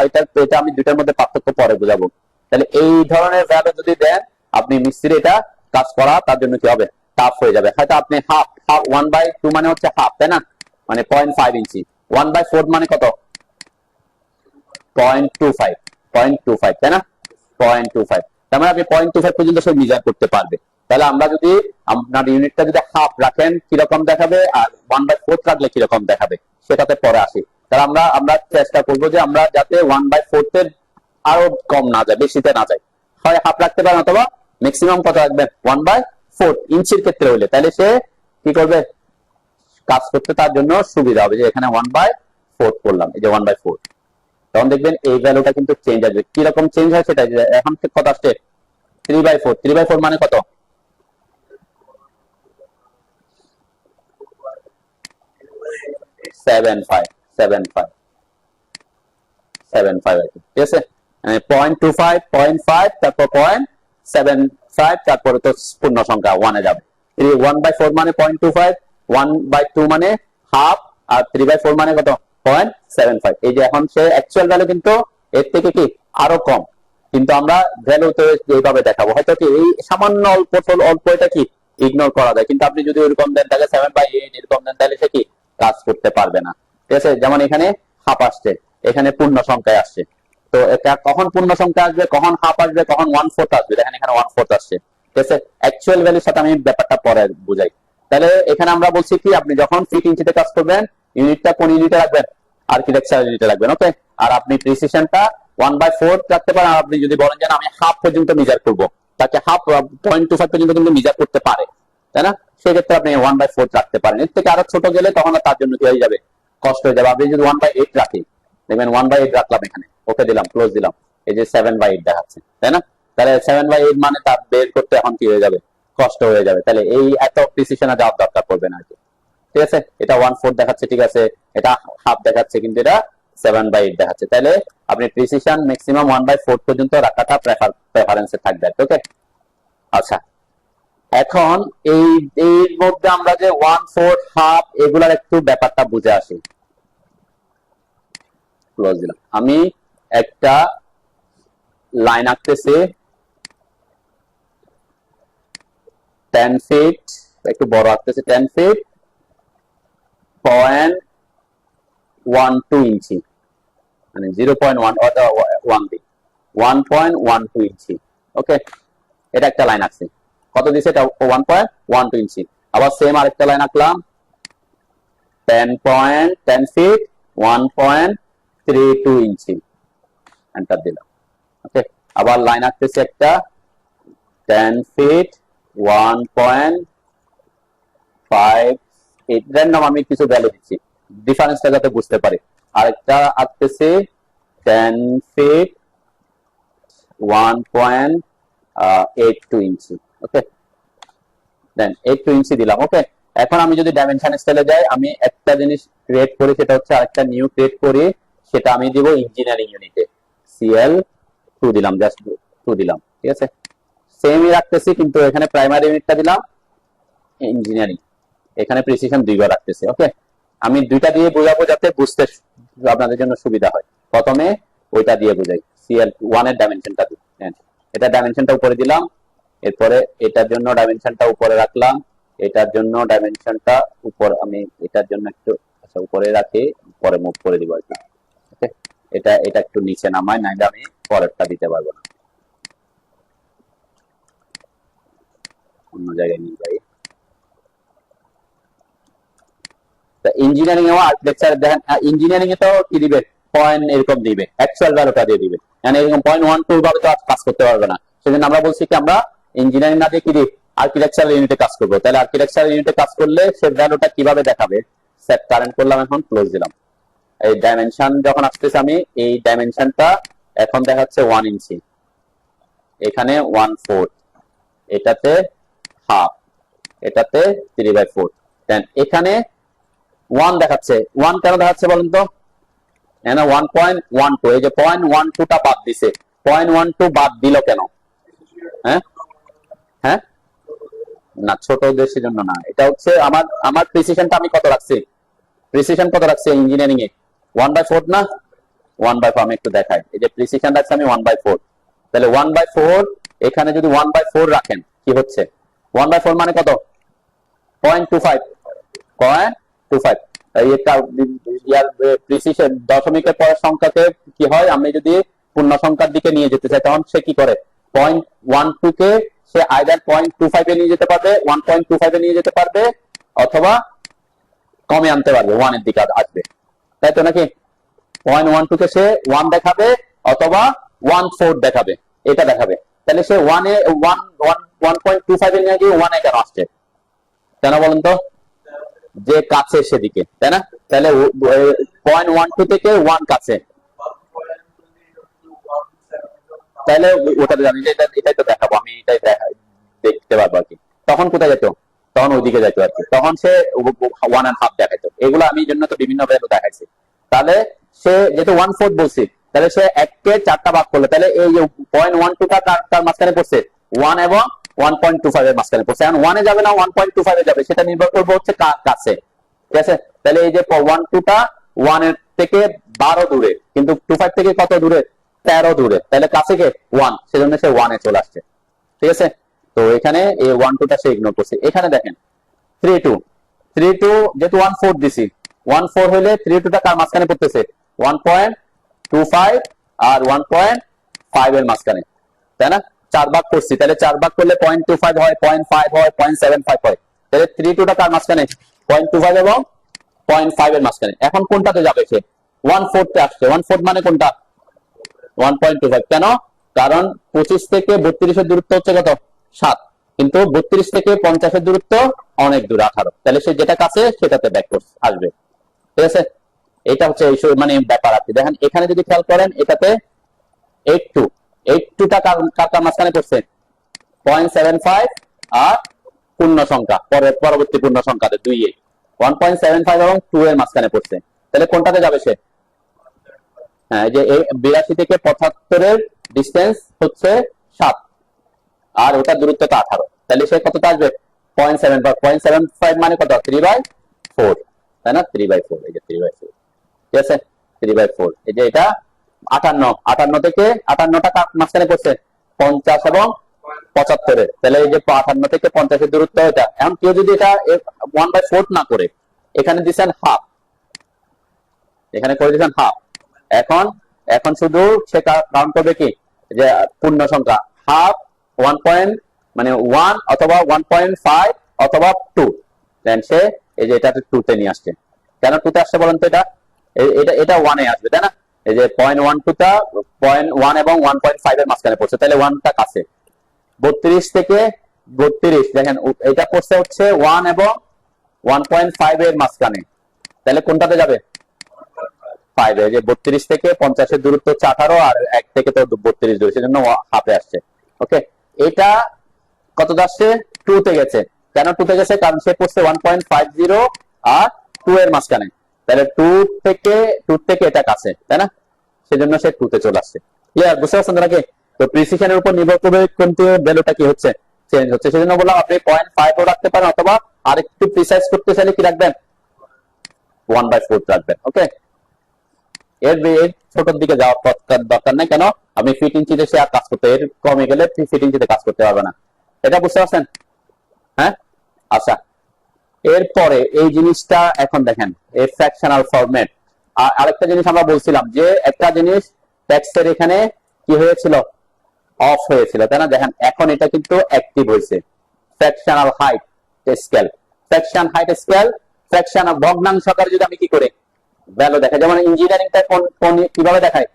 এটা আমি দুটার মধ্যে পার্থক্য পরে বোঝাবো। তাহলে এই ধরনের ভ্যালু যদি দেন আপনি মিস্ত্রি এটা কাজ করা তার জন্য কি হবে? টাফ হয়ে যাবে। হয়তো আপনি হাফ 1/2 মানে হচ্ছে হাফ, তাই না? মানে 0.5 ইঞ্চি। 1/4 মানে কত? 0.25, তাই না? 0.25, তার মানে আপনি 0.25 পর্যন্ত সে মেজার করতে পারবে। তাহলে আমরা যদি আপনার ইউনিটটা যদি হাফ রাখেন কিরকম দেখাবে, আর 1/4 রাখলে কিরকম দেখাবে সেটাতে পরে আসি। তাহলে আমরা চেষ্টা করবো যে আমরা যাতে 1/4 এর আরো কম না যায়, বেশিতে না যায়। হয় হাফ রাখতে পারেন অথবা ম্যাক্সিমাম কত রাখবেন? 1/4 ইঞ্চির ক্ষেত্রে হইলে তাহলে সে কি করবে? কাজ করতে তার জন্য সুবিধা হবে যে এখানে 1/4 করলাম, এই যে 1/4। তখন দেখবেন এই ভ্যালুটা কিন্তু চেঞ্জ আসবে। কিরকম চেঞ্জ হয় সেটা এখন কত আসছে? 3/4। 3/4 মানে কত? 75 ঠিক আছে? 0.25 0.5 তারপর 0.75 তারপরে তো পূর্ণ সংখ্যা 1 এ যাবে। 1/4 মানে 0.25, 1/2 মানে হাফ, আর 3/4 মানে কত? 0.75। এই যে এখন সে অ্যাকচুয়াল ভ্যালু কিন্তু এর থেকে কি আরো কম, কিন্তু আমরা ভ্যালু তো এইভাবে দেখাবো। হয়তো কি এই সামান্য অল্প এটা কি ইগনোর করা যায়, কিন্তু আপনি যদি ওইরকম দেন তাহলে 7/8 এরকম দেন তাহলে সে কি কাজ করতে পারবে না, ঠিক আছে? যেমন এখানে হাফ আসছে, এখানে পূর্ণ সংখ্যায় আসছে। তো এটা কখন পূর্ণ সংখ্যা আসবে, কখন হাফ আসবে, কখন 1/4 আসবে, দেখেন এখানে 1/4 আসছে, ঠিক আছে? অ্যাকচুয়াল ভ্যালুর সাথে আমি ব্যাপারটা পরে বুঝাই। তাহলে এখানে আমরা বলছি কি আপনি যখন ফিট ইঞ্চিতে কাজ করবেন ইউনিটটা কোন ইউনিটে রাখবেন? আর্কিটেকচার ইউনিটে রাখবেন। ওকে, আর আপনি প্রিসিশনটা 1/4 রাখতে পারেন। আর আপনি যদি বলেন যে আমি হাফ পর্যন্ত মেজার করবো, তাকে হাফ 0.25 পর্যন্ত কিন্তু মেজার করতে পারে, তাই না? সেক্ষেত্রে আপনি 1/4 রাখতে পারেন। এর থেকে আরো ছোট গেলে তখন তার জন্য কি হয়ে যাবে? কষ্ট হয়ে যাবে। আপনি যদি 1/8 রাখি, দেখবেন 1/8 রাখলাম, এখানে ওকে দিলাম, ক্লোজ দিলাম, এই যে 7/8 দেখাচ্ছে, তাই না? তাহলে 7/8 মানে তার বের করতে এখন কি হয়ে যাবে? কষ্ট হয়ে যাবে। তাহলে এই এত প্রিসিশনে যাওয়ার দরকার পড়বে না, ঠিক আছে? এটা 1/4 দেখাচ্ছে, ঠিক আছে, এটা হাফ দেখাচ্ছে, কিন্তু এটা 7/8 দেখাচ্ছে। তাহলে আপনি প্রিসিশন ম্যাক্সিমাম 1/4 পর্যন্ত রাখাটা প্রেফারেন্সে থাকবে। ওকে, আচ্ছা, এখন এর মধ্যে আমরা যে 1/4 হাফ এগুলার একটু ব্যাপারটা বুঝে আসি। ক্লোজ দিলাম। আমি একটা লাইন আঁকতেছি 10 ফিট, একটু বড় আঁকতেছি 10 ফিট 0.12 ইঞ্চি, মানে 0.1 দিই 1.12 ইঞ্চি। ওকে, এটা একটা লাইন আছে, কত দিছে এটা 1.12 ইঞ্চি। আবার সেম আরেকটা লাইন আঁকলাম 10 ফিট 1.32 ইঞ্চি, এন্টার দিলাম। ওকে, আবার লাইন আঁকতেছি একটা 10 ফিট 1.5, র্যান্ডম আমি কিছু ভ্যালু দিচ্ছি ডিফারেন্সটা যাতে বুঝতে পারি। আরেকটা আঁকতেছি 10 ফিট 1.82 ইঞ্চি। ওকে, দেন 82 ইঞ্চি দিলাম। ওকে, এখন আমি যদি ডাইমেনশন স্টাইলে যাই, আমি একটা জিনিস ক্রিয়েট করি, সেটা হচ্ছে আরেকটা নিউ ক্রিয়েট করি, সেটা আমি দিব ইঞ্জিনিয়ারিং ইউনিটে, CL2 দিলাম, জাস্ট 2 দিলাম। ঠিক আছে, সেমই রাখতেছি, কিন্তু এখানে প্রাইমারি ইউনিটটা দিলাম ইঞ্জিনিয়ারিং, এখানে প্রিসিশন 2 বার রাখতেছি। ওকে, আমি দুইটা দিয়ে বোঝাবো যাতে বুঝতে আপনাদের জন্য সুবিধা হয়। প্রথমে ওইটা দিয়ে বোঝাই, CL1 এর ডাইমেনশনটা দিই, এটা ডাইমেনশনটা উপরে দিলাম, এরপরে এটার জন্য ডাইমেনশনটা উপরে রাখলাম, এটার জন্য ডাইমেনশনটা উপর, আমি এটার জন্য একটু আচ্ছা উপরে রাখি, পরে মুভ করে দিব আর কি। ওকে, এটা একটু নিচে নামাই, নাইলে আমি পরেরটা দিতে পারবো না, অন্য জায়গায় নিয়ে যাই। ইঞ্জিনিয়ারিং এ আর্কিটেকচার দেখেন, ইঞ্জিনিয়ারিং এ তো কি দিবে, পয়েন্ট এরকম দিবে, অ্যাকচুয়াল ভ্যালুটা দিয়ে দিবে, মানে এরকম 0.12 ভাবে তো কাজ করতে পারবে না। সেজন্য আমরা বলছি কি, আমরা ইঞ্জিনিয়ারিং না দিয়ে কি দিই, আর্কিটেকচারাল ইউনিটে কাজ করবো। তাহলে আর্কিটেকচারাল ইউনিটে কাজ করলে সে ভ্যালুটা কিভাবে দেখাবে, সেট কারেন্ট করলাম, এখন ক্লোজ দিলাম। এই ডাইমেনশন যখন আসতেছে, আমি এই ডাইমেনশনটা এখন দেখাচ্ছে 1 ইঞ্চি, এখানে 1/4, এটাতে হাফ, এটাতে 3/4, দেন এখানে 1 দেখাচ্ছে। 1 কেন দেখাচ্ছে বলেন তো, 1.12, এই যে 0.12টা বাদ দিছে, 0.12 বাদ দিল কেন? হ্যাঁ হ্যাঁ, না ছোট উদ্দেশ্যের জন্য না, এটা হচ্ছে আমার প্রিসিশনটা আমি কত রাখছি, প্রিসিশন কত রাখছি ইঞ্জিনিয়ারিং এ 1/4 না, 1/4 আমি একটু দেখাই, এই যে প্রিসিশন রাখছি আমি 1/4, তাহলে 1/4 এখানে যদি 1/4 রাখেন কি হচ্ছে, 1/4 মানে কত, 0.25, এই একটা প্রিসিশন দশমিকের পরের সংখ্যাকে কি হয়, আমি যদি পূর্ণ সংখ্যার দিকে নিয়ে যেতে চাই, তখন সে কি করে 0.12 কে সে আইদার 0.25 এ নিয়ে যেতে পারবে, 1.25 এ নিয়ে যেতে পারবে, অথবা কমে আনতে পারবে, 1 এর দিকে আসবে, তাই তো নাকি? 0.12 কে সে 1 দেখাবে, অথবা 1/4 দেখাবে, এটা দেখাবে। তাহলে সে 1.25 এ নিয়ে গিয়ে 1 এ কেন আসছে, কেন বলেন তো, যে কাছে সেদিকে, তাই না? তাহলে 0.12 থেকে 1 কাছে, তাহলে ওটাতে আমি এটাই তো দেখাবো, আমি এটাই দেখতে পারবো আর কি। তখন কোথায় যেত, তখন ওইদিকে যেত আর কি, তখন সে 1.5 দেখাইতো। এগুলো আমি জন্য তো বিভিন্ন ভ্যালু দেখাইছি। তাহলে সে যেহেতু 1/4 বলছি, তাহলে সে 1 কে 4টা ভাগ করলে, তাহলে এই যে 0.12টা তার মাঝখানে পড়ছে 1 এবং 1.25 এর মাঝখানে পড়ছে। এখন 1 এ যাবে না 1.25 এ যাবে, সেটা নির্ভর করবে হচ্ছে কাছে, ঠিক আছে? তাহলে এই যে 1/2টা 1 এর থেকে 12 দূরে, কিন্তু 25 থেকে কত দূরে, 13 দূরে, তাহলে কাছে কে 1, সেজন্য সে 1 এ চলে আসছে, ঠিক আছে? তো এখানে এই 1/2টা সে ইগনোর করছে। এখানে দেখেন 3/2 যেহেতু 1/4 দিছি, 1/4 হইলে 3/2টা কার মাঝখানে পড়তেছে, 1.25 আর 1.5 এর মাঝখানে, তাই না? 4 ভাগ করছি, তাহলে 4 ভাগ করলে 0.25 হয়, 0.5 হয়, 0.75 হয়, তাহলে 3/2টা কার মাঝখানে, 0.25 এবং 0.5 এর মাঝখানে। এখন কোনটাতে যাবে সে, 1/4 তে আসছে। 1/4 মানে কোনটা, 1.25, কেন? কারণ 25 থেকে 32 এর দূরত্ব হচ্ছে কত, 7, কিন্তু 32 থেকে 50 এর দূরত্ব অনেক দূর, 18, তাহলে সে যেটা কাছে সেটাতে ব্যাক আসবে, ঠিক আছে? এটা হচ্ছে এই মানে ব্যাপার আর কি। দেখেন এখানে যদি খেয়াল করেন, এটাতে 82টা কার মাঝখানে পড়ছে, 0.75 আর পূর্ণ সংখ্যা, পরবর্তী পূর্ণ সংখ্যাতে 2 এ 1.75 এবং 2 এর মাঝখানে পড়ছে, তাহলে কোনটাতে যাবে সে, হ্যাঁ, যে 82 থেকে 75 এর ডিস্টেন্স হচ্ছে 7, আর ওটার দূরত্বটা 18, তাহলে সে কতটা আসবে, 0.75 মানে কত, 3/4, তাই না? 3/4, এই যে 3/4, ঠিক আছে? 3/4, এই যে এটা 58 থেকে 58টা মাঝখানে পড়ছে 50 এবং 75 এর, তাহলে এই যে 58 থেকে 50 এর দূরত্ব এটা। এখন কেউ যদি এটা 1/4 না করে, এখানে দিচ্ছেন হাফ, এখানে করে দিচ্ছেন হাফ, এখন শুধু সে কাউন্ট করবে কি যে পূর্ণ সংখ্যা হাফ 1 মানে 1 অথবা 1.5 অথবা 2, দেন সে এই যে এটা 2 তে নিয়ে আসছে। কেন 2 তে আসছে বলেন তো? এটা 1 এ আসবে, তাই না? এই যে 0.12 টা 0.1 এবং 1.5 এর মাঝখানে পড়ছে, তাহলে 1 টা কাছে। 32 থেকে 32 দেখেন এটা পড়ছে হচ্ছে 1 এবং 1.5 এর মাঝখানে, তাহলে কোনটাতে যাবে? 5 এ। যে 32 থেকে 50 এর দূরত্ব হচ্ছে 18 আর 1 থেকে তো 32 দূর, সেজন্য হাফে আসছে। ওকে, এটা কত আসছে? 2 তে গেছে। কেন 2 তে গেছে? কারণ সে পড়ছে 1.50 আর 2 এর মাঝখানে, তাহলে 2 থেকে এটা কাছে, তাই না? সেজন্য সে 2 তে চলে আসছে। ক্লিয়ার? বুঝতে পারছেন নাকি? তো প্রিসিশনের উপর নির্ভর করে কিন্তু ভ্যালুটা কি হচ্ছে, চেঞ্জ হচ্ছে। সেজন্য বললাম আপনি 0.5 ও রাখতে পারেন, অথবা আরেকটু প্রিসাইজ করতে চাইলে কি রাখবেন? 1/4 রাখবেন। ওকে, এর ছোটর দিকে যাওয়ার দরকার নাই। কেন? আমি ফিট ইঞ্চিতে সে আর কাজ করতে, এর কমে গেলে ফিট ইঞ্চিতে কাজ করতে পারবে না। এটা বুঝতে পারছেন? হ্যাঁ, আচ্ছা। এরপরে এই জিনিসটা এখন দেখেন, এই ফ্র্যাকশনাল ফরম্যাট। আর আরেকটা জিনিস আমরা বলছিলাম যে একটা জিনিস টেক্সটের এখানে কি হয়েছিল, অফ হয়েছিল, তাই না? দেখেন এখন এটা কিন্তু অ্যাক্টিভ হয়েছে। Fractional height scale, fraction height scale, fraction ভগ্নাংশ আকারে যদি আমি কি করে ভ্যালু দেখাই, যেমন ইঞ্জিনিয়ারিংটা কিভাবে দেখায়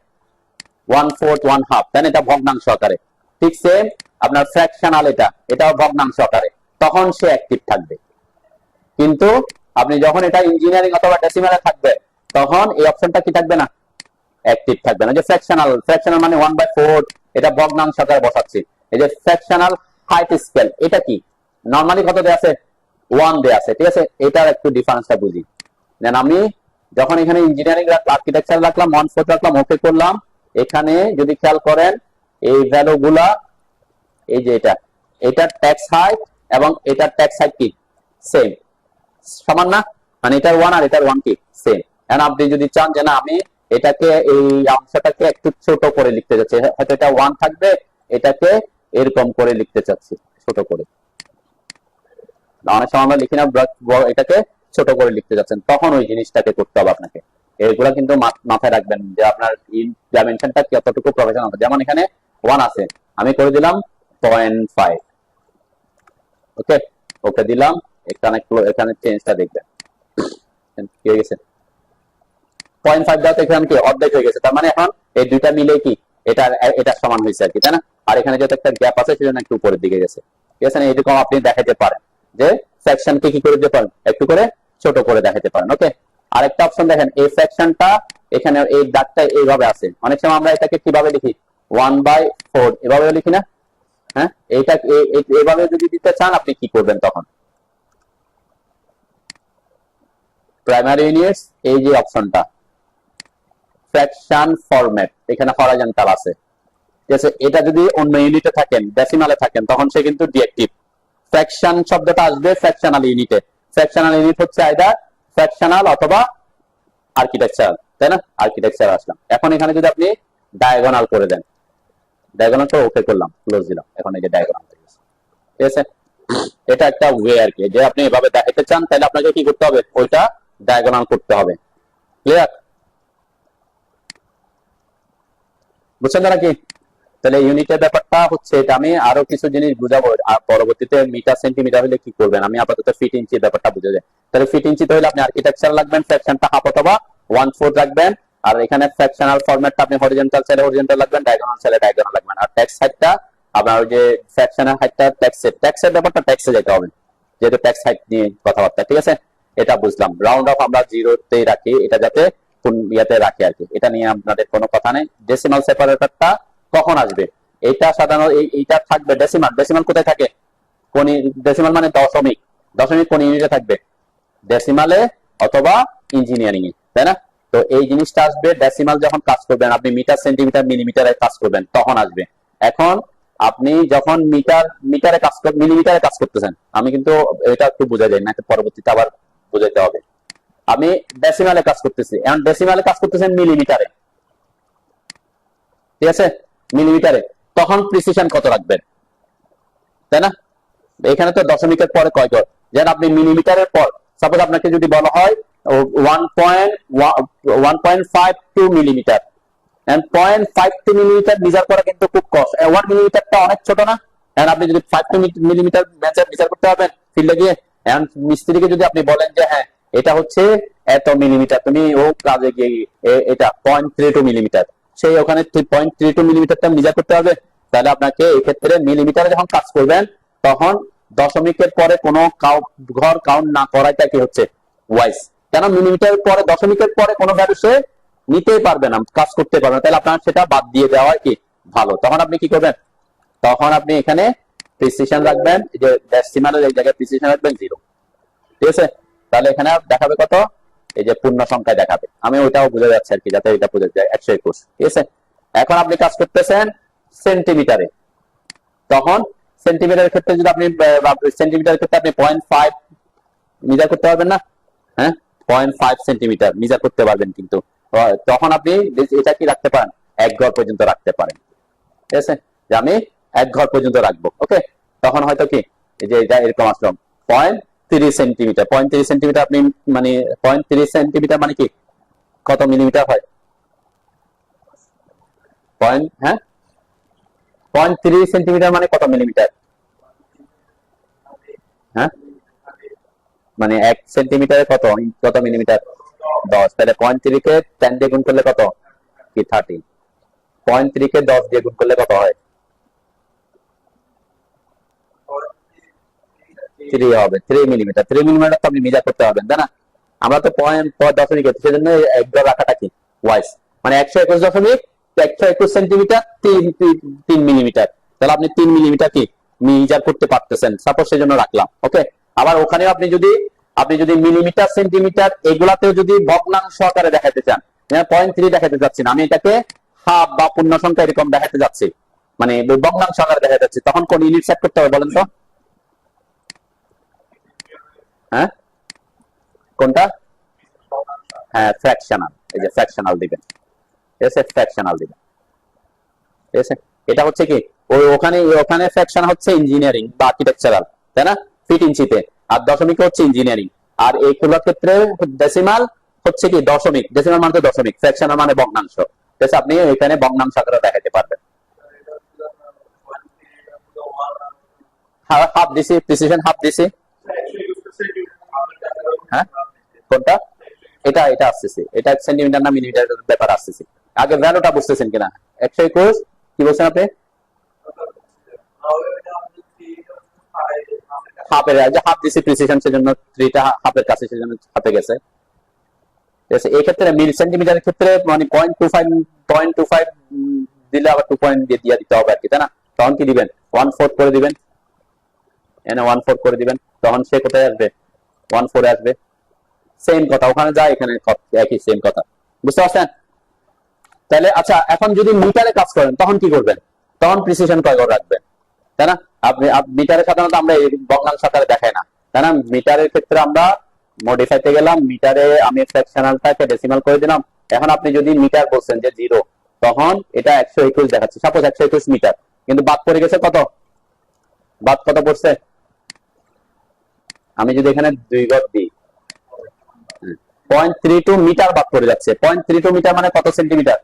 1/4 1/2, তাই না? এটা ভগ্নাংশ আকারে। ঠিক সেম আপনার ফ্র্যাকশনাল এটাও ভগ্নাংশ আকারে, তখন সে অ্যাক্টিভ থাকবে। কিন্তু আপনি যখন এটা ইঞ্জিনিয়ারিং অথবা ডেসিমালে থাকবে, তখন এই অপশনটা কি থাকবে না, অ্যাক্টিভ থাকবে না। যে ফ্র্যাকশনাল মানে 1/4, এটা ভগ্নাংশ আকারে বসাচ্ছি। এই যে ফ্র্যাকশনাল হাইট স্কেল, এটা কি নরমালি কত দেয়া আছে? 1 দেয়া আছে, ঠিক আছে? এটার একটু ডিফারেন্সটা বুঝি। দেন আমি যখন এখানে ইঞ্জিনিয়ারিং আর্কিটেকচার রাখলাম 1/4 রাখলাম, ওকে করলাম। এখানে যদি খেয়াল করেন এই ভ্যালু গুলা, এই যে এটা ট্যাক্স হাইট এবং এটার ট্যাক্স হাইট কি সেম, সমান না? মানে এটার 1 আর এটার 1 কি সেম। এখন আপনি যদি চান যে না আমি এটাকে এই অংশটাকে একটু ছোট করে লিখতে যাচ্ছি, হয়তো এটা 1 থাকবে, এটাকে এরকম করে লিখতে চাচ্ছি ছোট করে, অনেক সময় আমরা লিখি না এটাকে ছোট করে লিখতে যাচ্ছেন, তখন ওই জিনিসটাকে করতে হবে আপনাকে। এগুলা কিন্তু মাথায় রাখবেন যে আপনার ডাইমেনশনটা কতটুকু প্রফেশনাল। যেমন এখানে 1 আছে, আমি করে দিলাম 0.5। ওকে, ওকে দিলাম। এখানে চেঞ্জটা দেখবেন কি হয়ে গেছে, 0.5 দেওয়া, এখানে কি অর্ধেক হয়ে গেছে। তার মানে এখন এই দুইটা মিলে কি এটা সমান হয়েছে আর কি, তাই না? আর এখানে যেহেতু একটা গ্যাপ আছে, সেজন্য একটু উপরের দিকে গেছে। ঠিক আছে? এরকম আপনি দেখাতে পারেন যে সেকশনকে কি করে দিতে পারেন, একটু করে ছোট করে দেখাতে পারেন। ওকে, আরেকটা অপশন দেখেন, এই সেকশনটা এখানে এই দাগটা এইভাবে আছে। অনেক সময় আমরা এটাকে কিভাবে লিখি, 1/4 এভাবে লিখি না? হ্যাঁ, এইটা এইভাবে যদি দিতে চান আপনি কি করবেন তখন? প্রাইমারি ইউনিটস, এই যে অপশনটা ফ্র্যাকশন ফরম্যাট, এখানে হরাইজন্টাল আছে। ঠিক আছে? এটা যদি অন্য ইউনিটে থাকেন, ডেসিমালে থাকেন, তখন সে কিন্তু ডিএক্টিভ। ফ্র্যাকশন শব্দটা আসবে ফ্র্যাকশনাল ইউনিটে। ফ্র্যাকশনাল ইউনিট হচ্ছে আইদার ফ্র্যাকশনাল অথবা আর্কিটেকচারাল, তাই না? আর্কিটেকচার আসলাম। এখন এখানে যদি আপনি ডায়াগোনাল করে দেন, ডায়াগোনাল করে ওকে করলাম, ক্লোজ দিলাম, এখন এই যে ডায়াগোনাল হয়ে গেছে। ঠিক আছে? এটা একটা ওয়ে আর কি, যে আপনি এভাবে দেখাতে চান, তাহলে আপনাকে কি করতে হবে, ওইটা ডায়াগোনাল করতে হবে। ক্লিয়ার? বুঝছেন নাকি? তাহলে ইউনিটের ব্যাপারটা হচ্ছে এটা। আমি আরো কিছু জিনিস বুঝাবো পরবর্তীতে, মিটার সেন্টিমিটার হলে কি করবেন। আমি আপাতত ফিট ইঞ্চি ব্যাপারটা বুঝে যাই। তাহলে ফিট ইঞ্চিতে হলে আপনি আর্কিটেকচার রাখবেন, ফ্র্যাকশনটা হাফ অথবা 1/4 রাখবেন। আর এখানে ফ্র্যাকশনাল ফরম্যাটটা আপনি হরিজন্টাল চাইলে হরিজন্টাল রাখবেন, ডায়াগোনাল চাইলে ডায়াগোনাল রাখবেন। আর ট্যাক্স হাইটটা আপনার ওই যে ফ্র্যাকশনাল হাইটটা ট্যাক্সের ব্যাপারটা ট্যাক্সে যেতে হবে, যেহেতু ট্যাক্স হাইট নিয়ে কথাবার্তা। ঠিক আছে? এটা বুঝলাম। রাউন্ড অফ আমরা 0-তেই রাখি, এটা যাতে কোন ইয়াতে রাখি আর কি, এটা নিয়ে আপনাদের কোনো কথা নেই। ডেসিমাল সেপারেটরটা কখন আসবে, এটা সাধারণত এইটা থাকবে ডেসিমাল। ডেসিমাল কোথায় থাকে, কোন ডেসিমাল মানে দশমিক, দশমিক কোন ইউনিটে থাকবে, ডেসিমালে অথবা ইঞ্জিনিয়ারিং এ, তাই না? তো এই জিনিসটা আসবে ডেসিমাল যখন কাজ করবেন, আপনি মিটার সেন্টিমিটার মিলিমিটারে কাজ করবেন, তখন আসবে। এখন আপনি যখন মিটারে কাজ মিলিমিটারে কাজ করতেছেন, আমি কিন্তু এটা একটু বোঝা যায় না, পরবর্তীতে আবার বোঝাইতে হবে। আমি ডেসিমালে কাজ করতেছি, এখন ডেসিমালে কাজ করতেছেন মিলিমিটারে, ঠিক আছে? মিলিমিটারে, তখন প্রিসিশন কত রাখবেন, তাই না? এখানে তো দশমিকের পরে কয় ঘর, যেন আপনি মিলিমিটারের পর সাপোজ আপনাকে যদি বলা হয় 1.52 মিলিমিটার, এন্ড 0.5 মিলিমিটার মেজার করা কিন্তু খুব কষ্ট, 1 মিলিমিটারটা অনেক ছোট না? এন্ড আপনি যদি 5 মিলিমিটার মেজার করতে পারবেন ফিল্ডে গিয়ে, এন্ড মিস্ত্রিকে যদি আপনি বলেন যে হ্যাঁ এটা হচ্ছে এত মিলিমিটার, তুমি ও কাজে গিয়ে এটা 0.32 মিলিমিটার, সেই ওখানে 0.32 মিলিমিটারটা মেজার করতে হবে, তাহলে আপনাকে এই ক্ষেত্রে মিলিমিটারে যখন কাজ করবেন তখন দশমিকের পরে কোনো ঘর কাউন্ট না করাইটা কি হচ্ছে ওয়াইজ। কেন মিলিমিটারের পরে দশমিকের পরে কোনো ভ্যালু সে নিতেই পারবে না, কাজ করতে পারবে না, তাহলে আপনার সেটা বাদ দিয়ে দেওয়া কি ভালো। তখন আপনি কি করবেন, তখন আপনি এখানে প্রিসিশন রাখবেন, যে ডেসিমালের এই জায়গায় প্রিসিশন রাখবেন 0, ঠিক আছে? তাহলে এখানে দেখাবে কত, এই যে পূর্ণ সংখ্যায় দেখাবে, আমি ওইটাও বুঝে যাচ্ছে আর কি, যাতে এটা বুঝে যায় 121, ঠিক আছে? এখন আপনি কাজ করতেছেন সেন্টিমিটারে, তখন সেন্টিমিটারের ক্ষেত্রে যদি আপনি সেন্টিমিটারের ক্ষেত্রে আপনি 0.5 মেজার করতে পারবেন না? হ্যাঁ 0.5 সেন্টিমিটার মেজার করতে পারবেন, কিন্তু তখন আপনি এটা কি রাখতে পারেন, 1 ঘর পর্যন্ত রাখতে পারেন, ঠিক আছে? যে আমি 1 ঘর পর্যন্ত রাখবো, ওকে? তখন হয়তো কি এই যে এটা এরকম আসলো 0.30 সেন্টিমিটার, 0.30 সেন্টিমিটার আপনি মানে 0.30 সেন্টিমিটার মানে কি কত মিলিমিটার হয়? হ্যাঁ 0.30 সেন্টিমিটার মানে কত মিলিমিটার? হ্যাঁ মানে 1 সেন্টিমিটারে কত কত মিলিমিটার? 10, তাহলে 0.3 কে 10 দিয়ে গুণ করলে কত কি 30, 0.3 কে 10 দিয়ে গুণ করলে কত হয়? 3 হবে, 3 মিলিমিটার। 3 মিলিমিটার তো আপনি মেজার করতে পারবেন, তাই না? আমরা তো পয়েন্ট দশমিক, সেজন্য একবার রাখাটা কি ওয়াইজ, মানে 121 সেন্টিমিটার 3 মিলিমিটার, তাহলে আপনি 3 মিলিমিটার কি মেজার করতে পারতেছেন, সাপোজ সেজন্য রাখলাম, ওকে? আবার ওখানে আপনি যদি মিলিমিটার সেন্টিমিটার এগুলাতেও যদি ভগ্নাংশ আকারে দেখাতে চান, 0.3 দেখাতে যাচ্ছি না, আমি এটাকে হাফ বা পূর্ণ সংখ্যা এরকম দেখাতে যাচ্ছি, মানে ভগ্নাংশ আকারে দেখা যাচ্ছে, তখন কোন ইউনিট সেট করতে হবে বলেন তো? হ্যাঁ কোনটা? হ্যাঁ ফ্র্যাকশনাল, এই যে ফ্র্যাকশনাল দিবেন, ঠিক আছে? ফ্র্যাকশনাল দিবেন, ঠিক আছে? এটা হচ্ছে কি ওখানে ওখানে ফ্র্যাকশন হচ্ছে ইঞ্জিনিয়ারিং বা আর্কিটেকচারাল, তাই না? ফিট ইঞ্চিতে, আর দশমিক হচ্ছে ইঞ্জিনিয়ারিং, আর এইগুলোর ক্ষেত্রে ডেসিমাল হচ্ছে কি দশমিক, ডেসিমাল মানে তো দশমিক, ফ্র্যাকশনাল মানে ভগ্নাংশ, ঠিক আছে? আপনি এখানে ভগ্নাংশ আকারে দেখাতে পারবেন। হাফ দিছি, প্রিসিশন হাফ দিছি। হ্যাঁ কোনটা? এটা আসতেছে, এটা সেন্টিমিটার না মিলিমিটার ব্যাপার আসতেছে, আগে ভ্যালুটা বুঝতেছেন কিনা? 121 কি বলছেন আপনি? হাফের যে হাফ দিছি প্রিসিশন, সেজন্য 3টা হাফের কাছে, সেজন্য হাফে গেছে, ঠিক আছে? এই ক্ষেত্রে মিলি সেন্টিমিটারের ক্ষেত্রে মানে 0.25 দিলে আবার 2 পয়েন্ট দিয়ে দিতে হবে আর কি, তাই না? তখন কি দিবেন 1/4 করে দিবেন, এনে 1/4 করে দিবেন, তখন সে কোথায় আসবে? 1/4 আসবে, সেম কথা ওখানে যায়, এখানে একই সেম কথা, বুঝতে পারছেন? তাহলে আচ্ছা, এখন যদি মিটারে কাজ করেন তখন কি করবেন? তখন প্রিসিশন কয় ঘর রাখবেন, তাই না? আপনি মিটারে সাধারণত আমরা এই ভগ্নাংশ আকারে দেখাই না, তাই না? মিটারের ক্ষেত্রে আমরা মডিফাইতে গেলাম, মিটারে আমি ফ্র্যাকশনালটাকে ডেসিমাল করে দিলাম। এখন আপনি যদি মিটার বলছেন যে 0, তখন এটা 121 দেখাচ্ছে, সাপোজ 121 মিটার, কিন্তু বাদ পড়ে গেছে কত? বাদ কত পড়ছে? আমি যদি এখানে 2 ঘর দিই, 0.32 মিটার বাদ পড়ে যাচ্ছে। 0.32 মিটার মানে কত সেন্টিমিটার?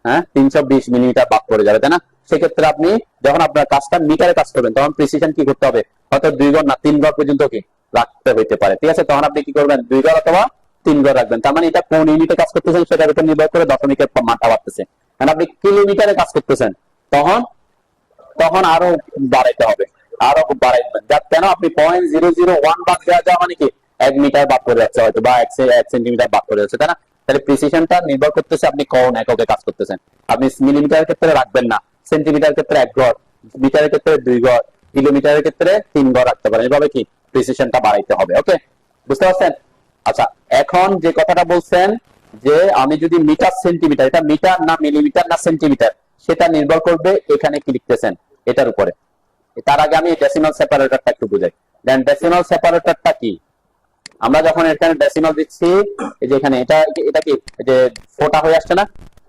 হ্যাঁ 320 মিলিমিটার বাদ পড়ে যাবে, তাই না? সেক্ষেত্রে আপনি যখন আপনার কাজটা মিটারে কাজ করবেন, তখন প্রিসিশন কি করতে হবে? হয়তো 2 ঘর না 3 ঘর পর্যন্ত কি রাখতে হইতে পারে, ঠিক আছে? তখন আপনি কি করবেন? 2 ঘর অথবা 3 ঘর রাখবেন, তার মানে এটা কোন ইউনিটে কাজ করতেছেন সেটার উপর নির্ভর করে দশমিকের মানটা বাড়তেছে। কারণ আপনি কিলোমিটারে কাজ করতেছেন, তখন তখন আরো বাড়াইতে হবে, আরো বাড়াইবেন, যা কেন আপনি 0.001 বাদ দেওয়া যাওয়া মানে কি 1 মিটার বাদ পড়ে যাচ্ছে হয়তো, বা 1 সেন্টিমিটার বাদ পড়ে যাচ্ছে, তাই না? তাহলে প্রিসিশনটা নির্ভর করতেছে আপনি কোন এককে কাজ করতেছেন। আপনি মিলিমিটারের ক্ষেত্রে রাখবেন না, সেন্টিমিটারের ক্ষেত্রে 1 ঘর, মিটারের ক্ষেত্রে 2 ঘর, কিলোমিটারের ক্ষেত্রে 3 ঘর রাখতে পারেন, এভাবে কি প্রিসিশনটা বাড়াইতে হবে, ওকে? বুঝতে পারছেন? আচ্ছা, এখন যে কথাটা বলছেন যে আমি যদি মিটার সেন্টিমিটার, এটা মিটার না মিলিমিটার না সেন্টিমিটার, সেটা নির্ভর করবে এখানে কি লিখতেছেন এটার উপরে। তার আগে আমি ডেসিমাল সেপারেটরটা একটু বুঝাই। দেন ডেসিমাল সেপারেটরটা কি? আমরা যখন এখানে ডেসিমাল দিচ্ছি, এই যে এখানে এটা কি যে ফোটা হয়ে আসছে না,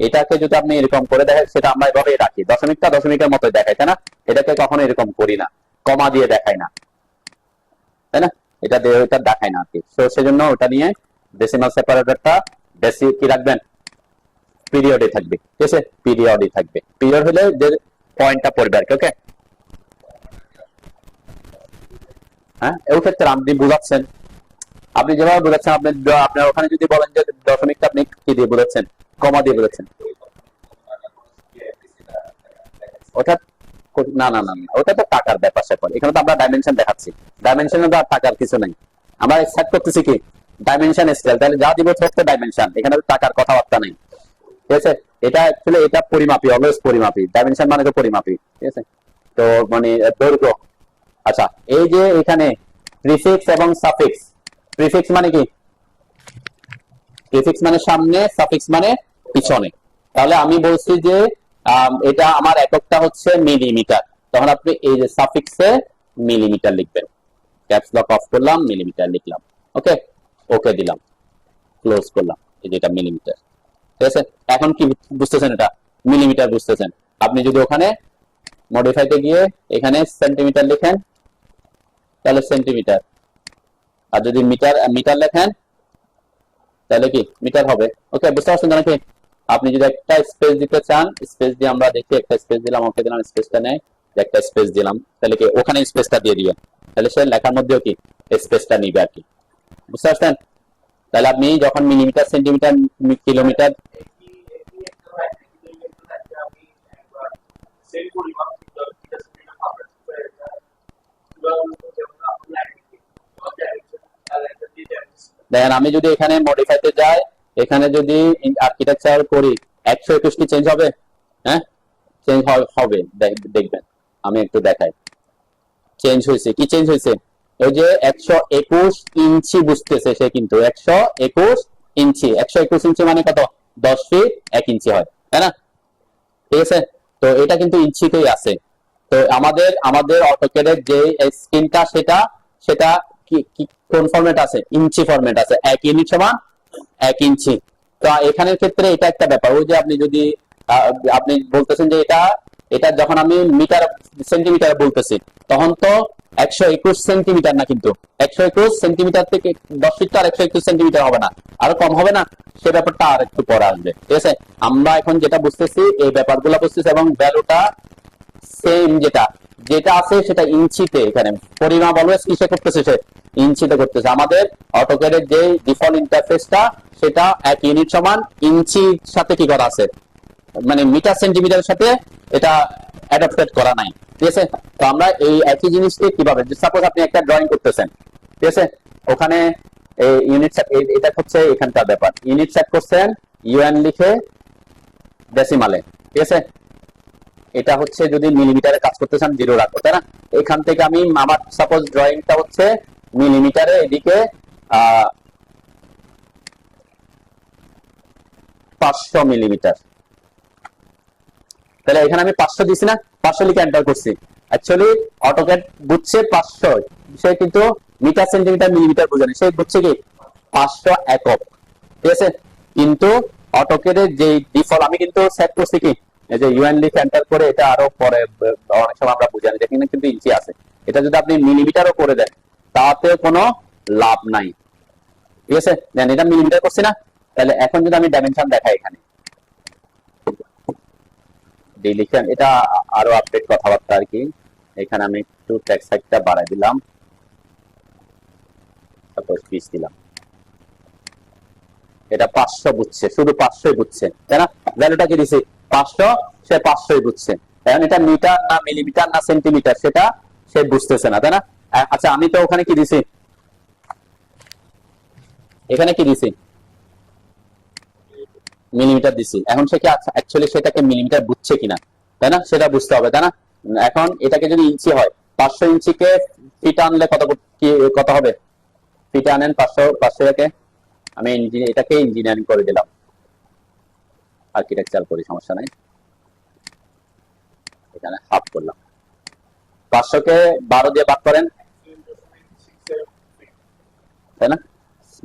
এটাকে যদি আপনি এরকম করে দেখেন, সেটা আমরা এভাবেই রাখি, দশমিকটা দশমিকের মতো দেখাই, তাই না? এটাকে কখনো এরকম করি না, কমা দিয়ে দেখাই না, তাই না? এটা দিয়ে ওইটা দেখাই না আর কি, তো সেজন্য ওটা নিয়ে ডেসিমাল সেপারেটরটা কি রাখবেন? পিরিয়ডে থাকবে, ঠিক আছে, পিরিয়ডে থাকবে। পিরিয়ড হলে যে পয়েন্টটা পড়বে আর কি। ওকে, হ্যাঁ, এই ক্ষেত্রে আপনি বুঝাচ্ছেন, আপনি যেভাবে বোঝাচ্ছেন, আপনি আপনার ওখানে যদি বলেন যে দশমিকটা আপনি কি দিয়ে বোঝাচ্ছেন, কমা দিয়ে বোঝাচ্ছেন, ওটা না না না না, ওটা তো টাকার ব্যাপার স্যাপার। এখানে তো আমরা ডাইমেনশন দেখাচ্ছি, ডাইমেনশনে তো আর টাকার কিছু নাই। আমরা সেট করতেছি কি ডাইমেনশন স্কেল, তাহলে যা দিব হচ্ছে ডাইমেনশন, এখানে তো টাকার কথাবার্তা নেই, ঠিক আছে। এটা অ্যাকচুয়ালি এটা পরিমাপি, অলওয়েজ পরিমাপি, ডাইমেনশন মানে তো পরিমাপি, ঠিক আছে। তো মানে দৈর্ঘ্য। আচ্ছা, এই যে এখানে প্রিফিক্স এবং সাফিক্স, প্রিফিক্স মানে কি, প্রিফিক্স মানে সামনে, সাফিক্স মানে পিছনে। তাহলে আমি বলছি যে এটা আমার এককটা হচ্ছে মিলিমিটার, তখন আপনি এই যে সাফিক্সে মিলিমিটার লিখবেন, ক্যাপস লক অফ করলাম, মিলিমিটার লিখলাম, ওকে, ওকে দিলাম, ক্লোজ করলাম, এই যে এটা মিলিমিটার, ঠিক আছে। এখন কি বুঝতেছেন, এটা মিলিমিটার বুঝতেছেন। আপনি যদি ওখানে মডিফাইতে গিয়ে এখানে সেন্টিমিটার লিখেন তাহলে সেন্টিমিটার, আর যদি মিটার মিটার লেখেন তাহলে কি মিটার হবে। ওকে, বুঝতে পারছেন নাকি? আপনি যদি একটা স্পেস দিতে চান, স্পেস দিয়ে আমরা দেখি, একটা স্পেস দিলাম, ওকে দিলাম, স্পেসটা নেই, একটা স্পেস দিলাম, তাহলে কি ওখানে স্পেসটা দিয়ে দিবেন, তাহলে সে লেখার মধ্যেও কি স্পেসটা নিবে আর কি, বুঝতে পারছেন? তাহলে আপনি যখন মিলিমিটার, সেন্টিমিটার, কিলোমিটার, দেখেন আমি যদি এখানে মডিফাইতে যাই, এখানে যদি আর্কিটেকচার করি, 121 কি চেঞ্জ হবে? হ্যাঁ, চেঞ্জ হবে, দেখবেন, আমি একটু দেখাই। চেঞ্জ হয়েছে, কি চেঞ্জ হয়েছে? ওই যে 121 ইঞ্চি বুঝতেছে সে, কিন্তু 121 ইঞ্চি, 121 ইঞ্চি মানে কত? 10 ফিট 1 ইঞ্চি হয়, তাই না? ঠিক আছে, তো এটা কিন্তু ইঞ্চিতেই আছে। তো আমাদের আমাদের অটোক্যাডের যে স্ক্রিনটা, সেটা সেটা কি কোন ফরম্যাট আছে? ইঞ্চি ফরম্যাট আছে, 1 ইউনিট সমান 1 ইঞ্চি। তো এখানের ক্ষেত্রে এটা একটা ব্যাপার, ওই যে আপনি যদি আপনি বলতেছেন যে এটা এটা যখন আমি মিটার সেন্টিমিটার বলতেছি, তখন তো 121 সেন্টিমিটার না, কিন্তু 121 সেন্টিমিটার থেকে 10 ফিট তো আর 121 সেন্টিমিটার হবে না, আরো কম হবে না, সে ব্যাপারটা আর একটু পরে আসবে, ঠিক আছে। আমরা এখন যেটা বুঝতেছি এই ব্যাপারগুলো বুঝতেছি, এবং ভ্যালুটা সেম, যেটা যেটা আছে সেটা ইঞ্চিতে, এখানে পরিমাপ অলওয়েজ কিসে করতেছে, সে ইঞ্চিতে করতেছে। আমাদের অটোক্যাডের যে ডিফল্ট ইন্টারফেসটা, সেটা 1 ইউনিট সমান ইঞ্চির সাথে কি করা আছে, মানে মিটার সেন্টিমিটারের সাথে এটা অ্যাডাপ্টেড করা নাই, ঠিক আছে। তো আমরা এই একই জিনিসকে কিভাবে, সাপোজ আপনি একটা ড্রয়িং করতেছেন, ঠিক আছে, ওখানে ইউনিট সেট, এটা হচ্ছে এখানকার ব্যাপার, ইউনিট সেট করছেন ইউএন লিখে ডেসিমালে, ঠিক আছে। এটা হচ্ছে যদি মিলিমিটারে কাজ করতে চান 0 রাখবো, তাই না? এখান থেকে আমি আমার সাপোজ ড্রয়িংটা হচ্ছে মিলিমিটারে, এদিকে 500 মিলিমিটার, তাহলে এখানে আমি 500 দিছি না, 500 লিখে এন্টার করছি। অ্যাকচুয়ালি অটোক্যাড বুঝছে 500, সে কিন্তু মিটার সেন্টিমিটার মিলিমিটার বুঝেনি, সে বুঝছে কি 500 একক, ঠিক আছে। কিন্তু অটোক্যাডের যে ডিফল্ট আমি কিন্তু সেট করছি কি, এই যে ইউএন লিখে এন্টার করে, এটা আরো পরে অনেক সময় আমরা বুঝানি, দেখেন কিন্তু ইঞ্চি আছে, এটা যদি আপনি মিলিমিটারও করে দেন তাতে কোনো লাভ নাই, ঠিক আছে। দেন এটা মিলিমিটার করছি না, তাহলে এখন যদি আমি ডাইমেনশন দেখাই, এখানে লিখেন, এটা আরো আপডেট কথাবার্তা আর কি। এখানে আমি একটু টেক্সট সাইজটা বাড়াই দিলাম, তারপর 20 দিলাম, এটা 500 বুঝছে, শুধু 500 বুঝছে, তাই না? ভ্যালুটা কি দিছি 500, সে 500 বুঝছে। এখন এটা মিটার না মিলিমিটার না সেন্টিমিটার, সেটা সে বুঝতেছে না, তাই না? আচ্ছা, আমি তো ওখানে কি দিছি, এখানে কি দিছি, মিলিমিটার দিছি। এখন সে কি অ্যাকচুয়ালি সেটাকে মিলিমিটার বুঝছে কিনা, তাই না? সেটা বুঝতে হবে, তাই না? এখন এটাকে যদি ইঞ্চি হয়, 500 ইঞ্চিকে ফিট আনলে কত হবে? ফিটে আনেন 500 কে, আমি এটাকে ইঞ্জিনিয়ারিং করে দিলাম, আর্কিটেকচার করি, সমস্যা নাই, এখানে হাফ করলাম। 500 কে 12 দিয়ে ভাগ করেন, তাই না?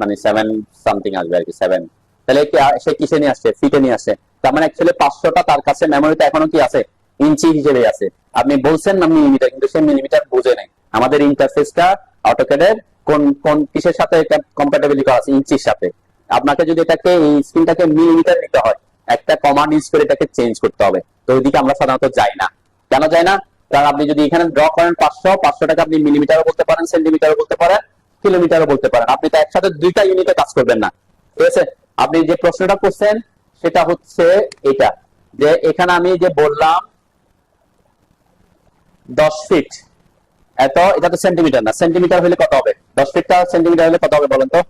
মানে 7 সামথিং আসবে আর কি, 7। তাহলে সে কিসে নিয়ে আসছে? ফিটে নিয়ে আসছে। তার মানে অ্যাকচুয়ালি 500টা তার কাছে মেমোরিতে এখনো কি আছে? ইঞ্চি হিসেবে আছে। আপনি বলছেন না মিলিমিটার, কিন্তু সে মিলিমিটার বুঝে নেই। আমাদের ইন্টারফেসটা অটোক্যাডের কোন কোন কিসের সাথে কম্প্যাটিবিলিটি করা আছে? ইঞ্চির সাথে। আপনাকে যদি এটাকে এই স্ক্রিনটাকে মিলিমিটার নিতে হয়, একটা কমান্ড ইউজ করে এটাকে চেঞ্জ করতে হবে। তো ওইদিকে আমরা সাধারণত যাই না। কেন যাই না? কারণ আপনি যদি এখানে ড্র করেন 500টাকে আপনি মিলিমিটারও বলতে পারেন, সেন্টিমিটারও বলতে পারেন, কিলোমিটারও বলতে পারেন। আপনি তো একসাথে দুইটা ইউনিটে কাজ করবেন না, ঠিক আছে? আপনি যে প্রশ্নটা করছেন সেটা হচ্ছে এটা, যে এখানে আমি যে বললাম 10 ফিট, এটা তো সেন্টিমিটার না, সেন্টিমিটার হলে কত হবে? 10 ফিটটা সেন্টিমিটার হলে কত হবে বলেন তো?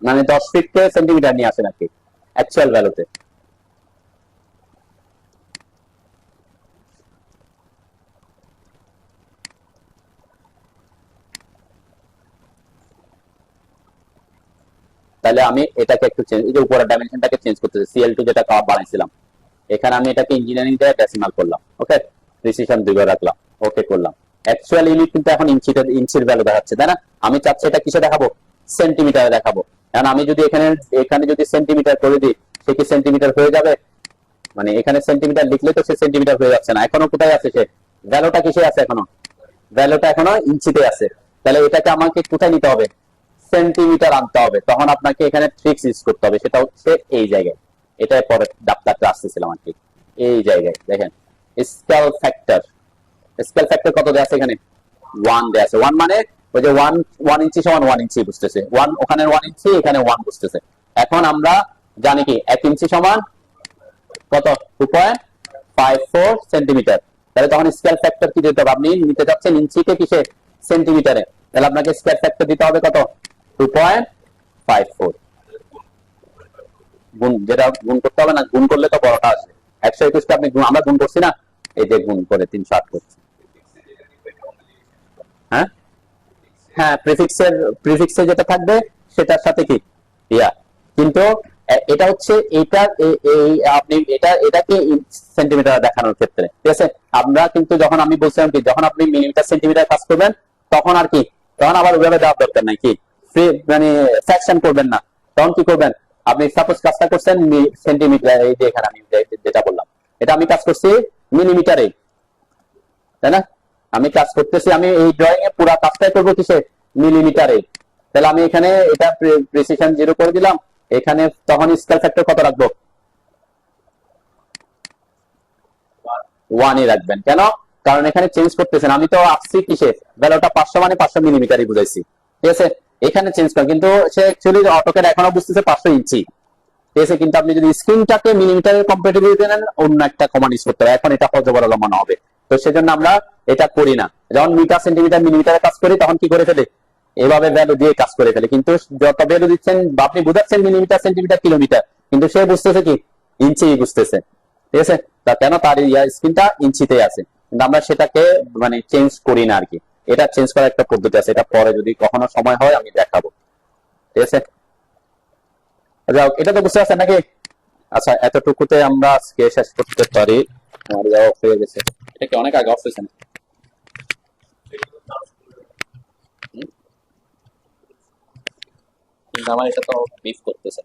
মানে 10 ফিটকে সেন্টিমিটার নিয়ে আসেন আর কি অ্যাকচুয়াল ভ্যালুতে। তাহলে আমি এটাকে একটু চেঞ্জ, এই যে উপরের ডাইমেনশনটাকে চেঞ্জ করতেছি, CL2 যেটা বানাইছিলাম, এখানে আমি এটাকে ইঞ্জিনিয়ারিং দিয়ে ডেসিমাল করলাম, ওকে, প্রিসিশন 2 বার রাখলাম, ওকে করলাম। অ্যাকচুয়াল ইউনিট কিন্তু এখন ইঞ্চির ভ্যালু দেখাচ্ছে, তাই না? আমি চাচ্ছি এটা কিসে দেখাবো? সেন্টিমিটারে দেখাবো। কারণ আমি যদি এখানে এখানে যদি সেন্টিমিটার করে দিই, সে কি সেন্টিমিটার হয়ে যাবে? মানে এখানে সেন্টিমিটার লিখলে তো সে সেন্টিমিটার হয়ে যাচ্ছে না। এখনো কোথায় আছে সে? ভ্যালুটা কিসে আছে এখনো? ভ্যালুটা এখনো ইঞ্চিতে আছে। তাহলে এটাকে আমাকে কোথায় নিতে হবে? সেন্টিমিটার আনতে হবে। তখন আপনাকে এখানে ট্রিক্স ইউজ করতে হবে, সেটা হচ্ছে এই জায়গায়। এটাই পরে ডাক্তারটা আসতেছিলাম আর কি। এই জায়গায় দেখেন স্কেল ফ্যাক্টর, স্কেল ফ্যাক্টর কত দেয়া আছে এখানে? 1 দেয়া আছে। 1 মানে ওই যে 1 ইঞ্চি সমান 1 ইঞ্চি বুঝতেছে, 1 ওখানে 1 ইঞ্চি, এখানে 1 বুঝতেছে। এখন আমরা জানি কি 1 ইঞ্চি সমান কত? 2.54 সেন্টিমিটার। তাহলে তখন স্কেল ফ্যাক্টর কি দিতে হবে? আপনি নিতে যাচ্ছেন ইঞ্চিকে কিসে? সেন্টিমিটারে। তাহলে আপনাকে স্কেল ফ্যাক্টর দিতে হবে কত? 2.54 গুণ, যেটা গুণ করতে হবে না, গুণ করলে তো বড়টা আসবে। 121কে আপনি আমরা গুণ করছি না, এই যে গুণ করে 308 করছি। হ্যাঁ হ্যাঁ, প্রিফিক্সে যেটা থাকবে সেটার সাথে কি ইয়া, কিন্তু এটা হচ্ছে এটা এই আপনি এটাকে সেন্টিমিটার দেখানোর ক্ষেত্রে, ঠিক আছে? আমরা কিন্তু যখন আমি বলছিলাম কি, যখন আপনি মিলিমিটার সেন্টিমিটার কাজ করবেন তখন আর কি, তখন আবার ওইভাবে দেওয়ার দরকার নাই, কি মানে ফ্র্যাকশন করবেন না। তখন কি করবেন? আপনি সাপোজ কাজটা করছেন সেন্টিমিটার, এই যে এখানে আমি যেটা বললাম, এটা আমি কাজ করছি মিলিমিটারে, তাই না? আমি কাজ করতেছি, আমি এই ড্রয়িং এ পুরো কাজটাই করবো কিসে? মিলিমিটারে। তাহলে আমি এখানে এটা প্রিসিশন 0 করে দিলাম। এখানে তখন স্কেল ফ্যাক্টর কত রাখবো? 1 রাখবেন। কেন? কারণ এখানে চেঞ্জ করতেছেন। আমি তো আসছি কিসে? ভ্যালুটা 500 মানে 500 মিলিমিটারই বুঝাইছি, ঠিক আছে? এখানে চেঞ্জ করেন, কিন্তু সে অ্যাকচুয়ালি অটোক্যাড এখনো বুঝতেছে 500 ইঞ্চি, ঠিক আছে? কিন্তু আপনি যদি স্ক্রিনটাকে মিলিমিটারের কম্পারেটিভিটি নেন, অন্য একটা কমান্ড ইউজ করতে হবে। এখন এটা হজবরল মনে হবে। তো সেজন্য আমরা এটা করি না। যখন মিটার সেন্টিমিটার মিলিমিটারে কাজ করি তখন কি করে ফেলে? এভাবে ভ্যালু দিয়ে কাজ করে ফেলে। কিন্তু যত ভ্যালু দিচ্ছেন, আপনি বুঝাচ্ছেন মিলিমিটার সেন্টিমিটার কিলোমিটার, কিন্তু সে বুঝতেছে কি ইঞ্চি বুঝতেছে, ঠিক আছে? তা কেন? তার স্ক্রিনটা ইঞ্চিতে আছে, কিন্তু আমরা সেটাকে মানে চেঞ্জ করি না আর কি। এটা চেঞ্জ করার একটা পদ্ধতি আছে, এটা পরে যদি কখনো সময় হয় আমি দেখাবো, ঠিক আছে? যাও, এটা তো বুঝতে পারছেন নাকি? আচ্ছা, এতটুকুতে আমরা আজকে শেষ করতে পারি। আমার যাওয়া অফ হয়ে গেছে। এটা কি অনেক আগে অফ হয়েছে না? কিন্তু আমার এটা তো মিস করতেছে।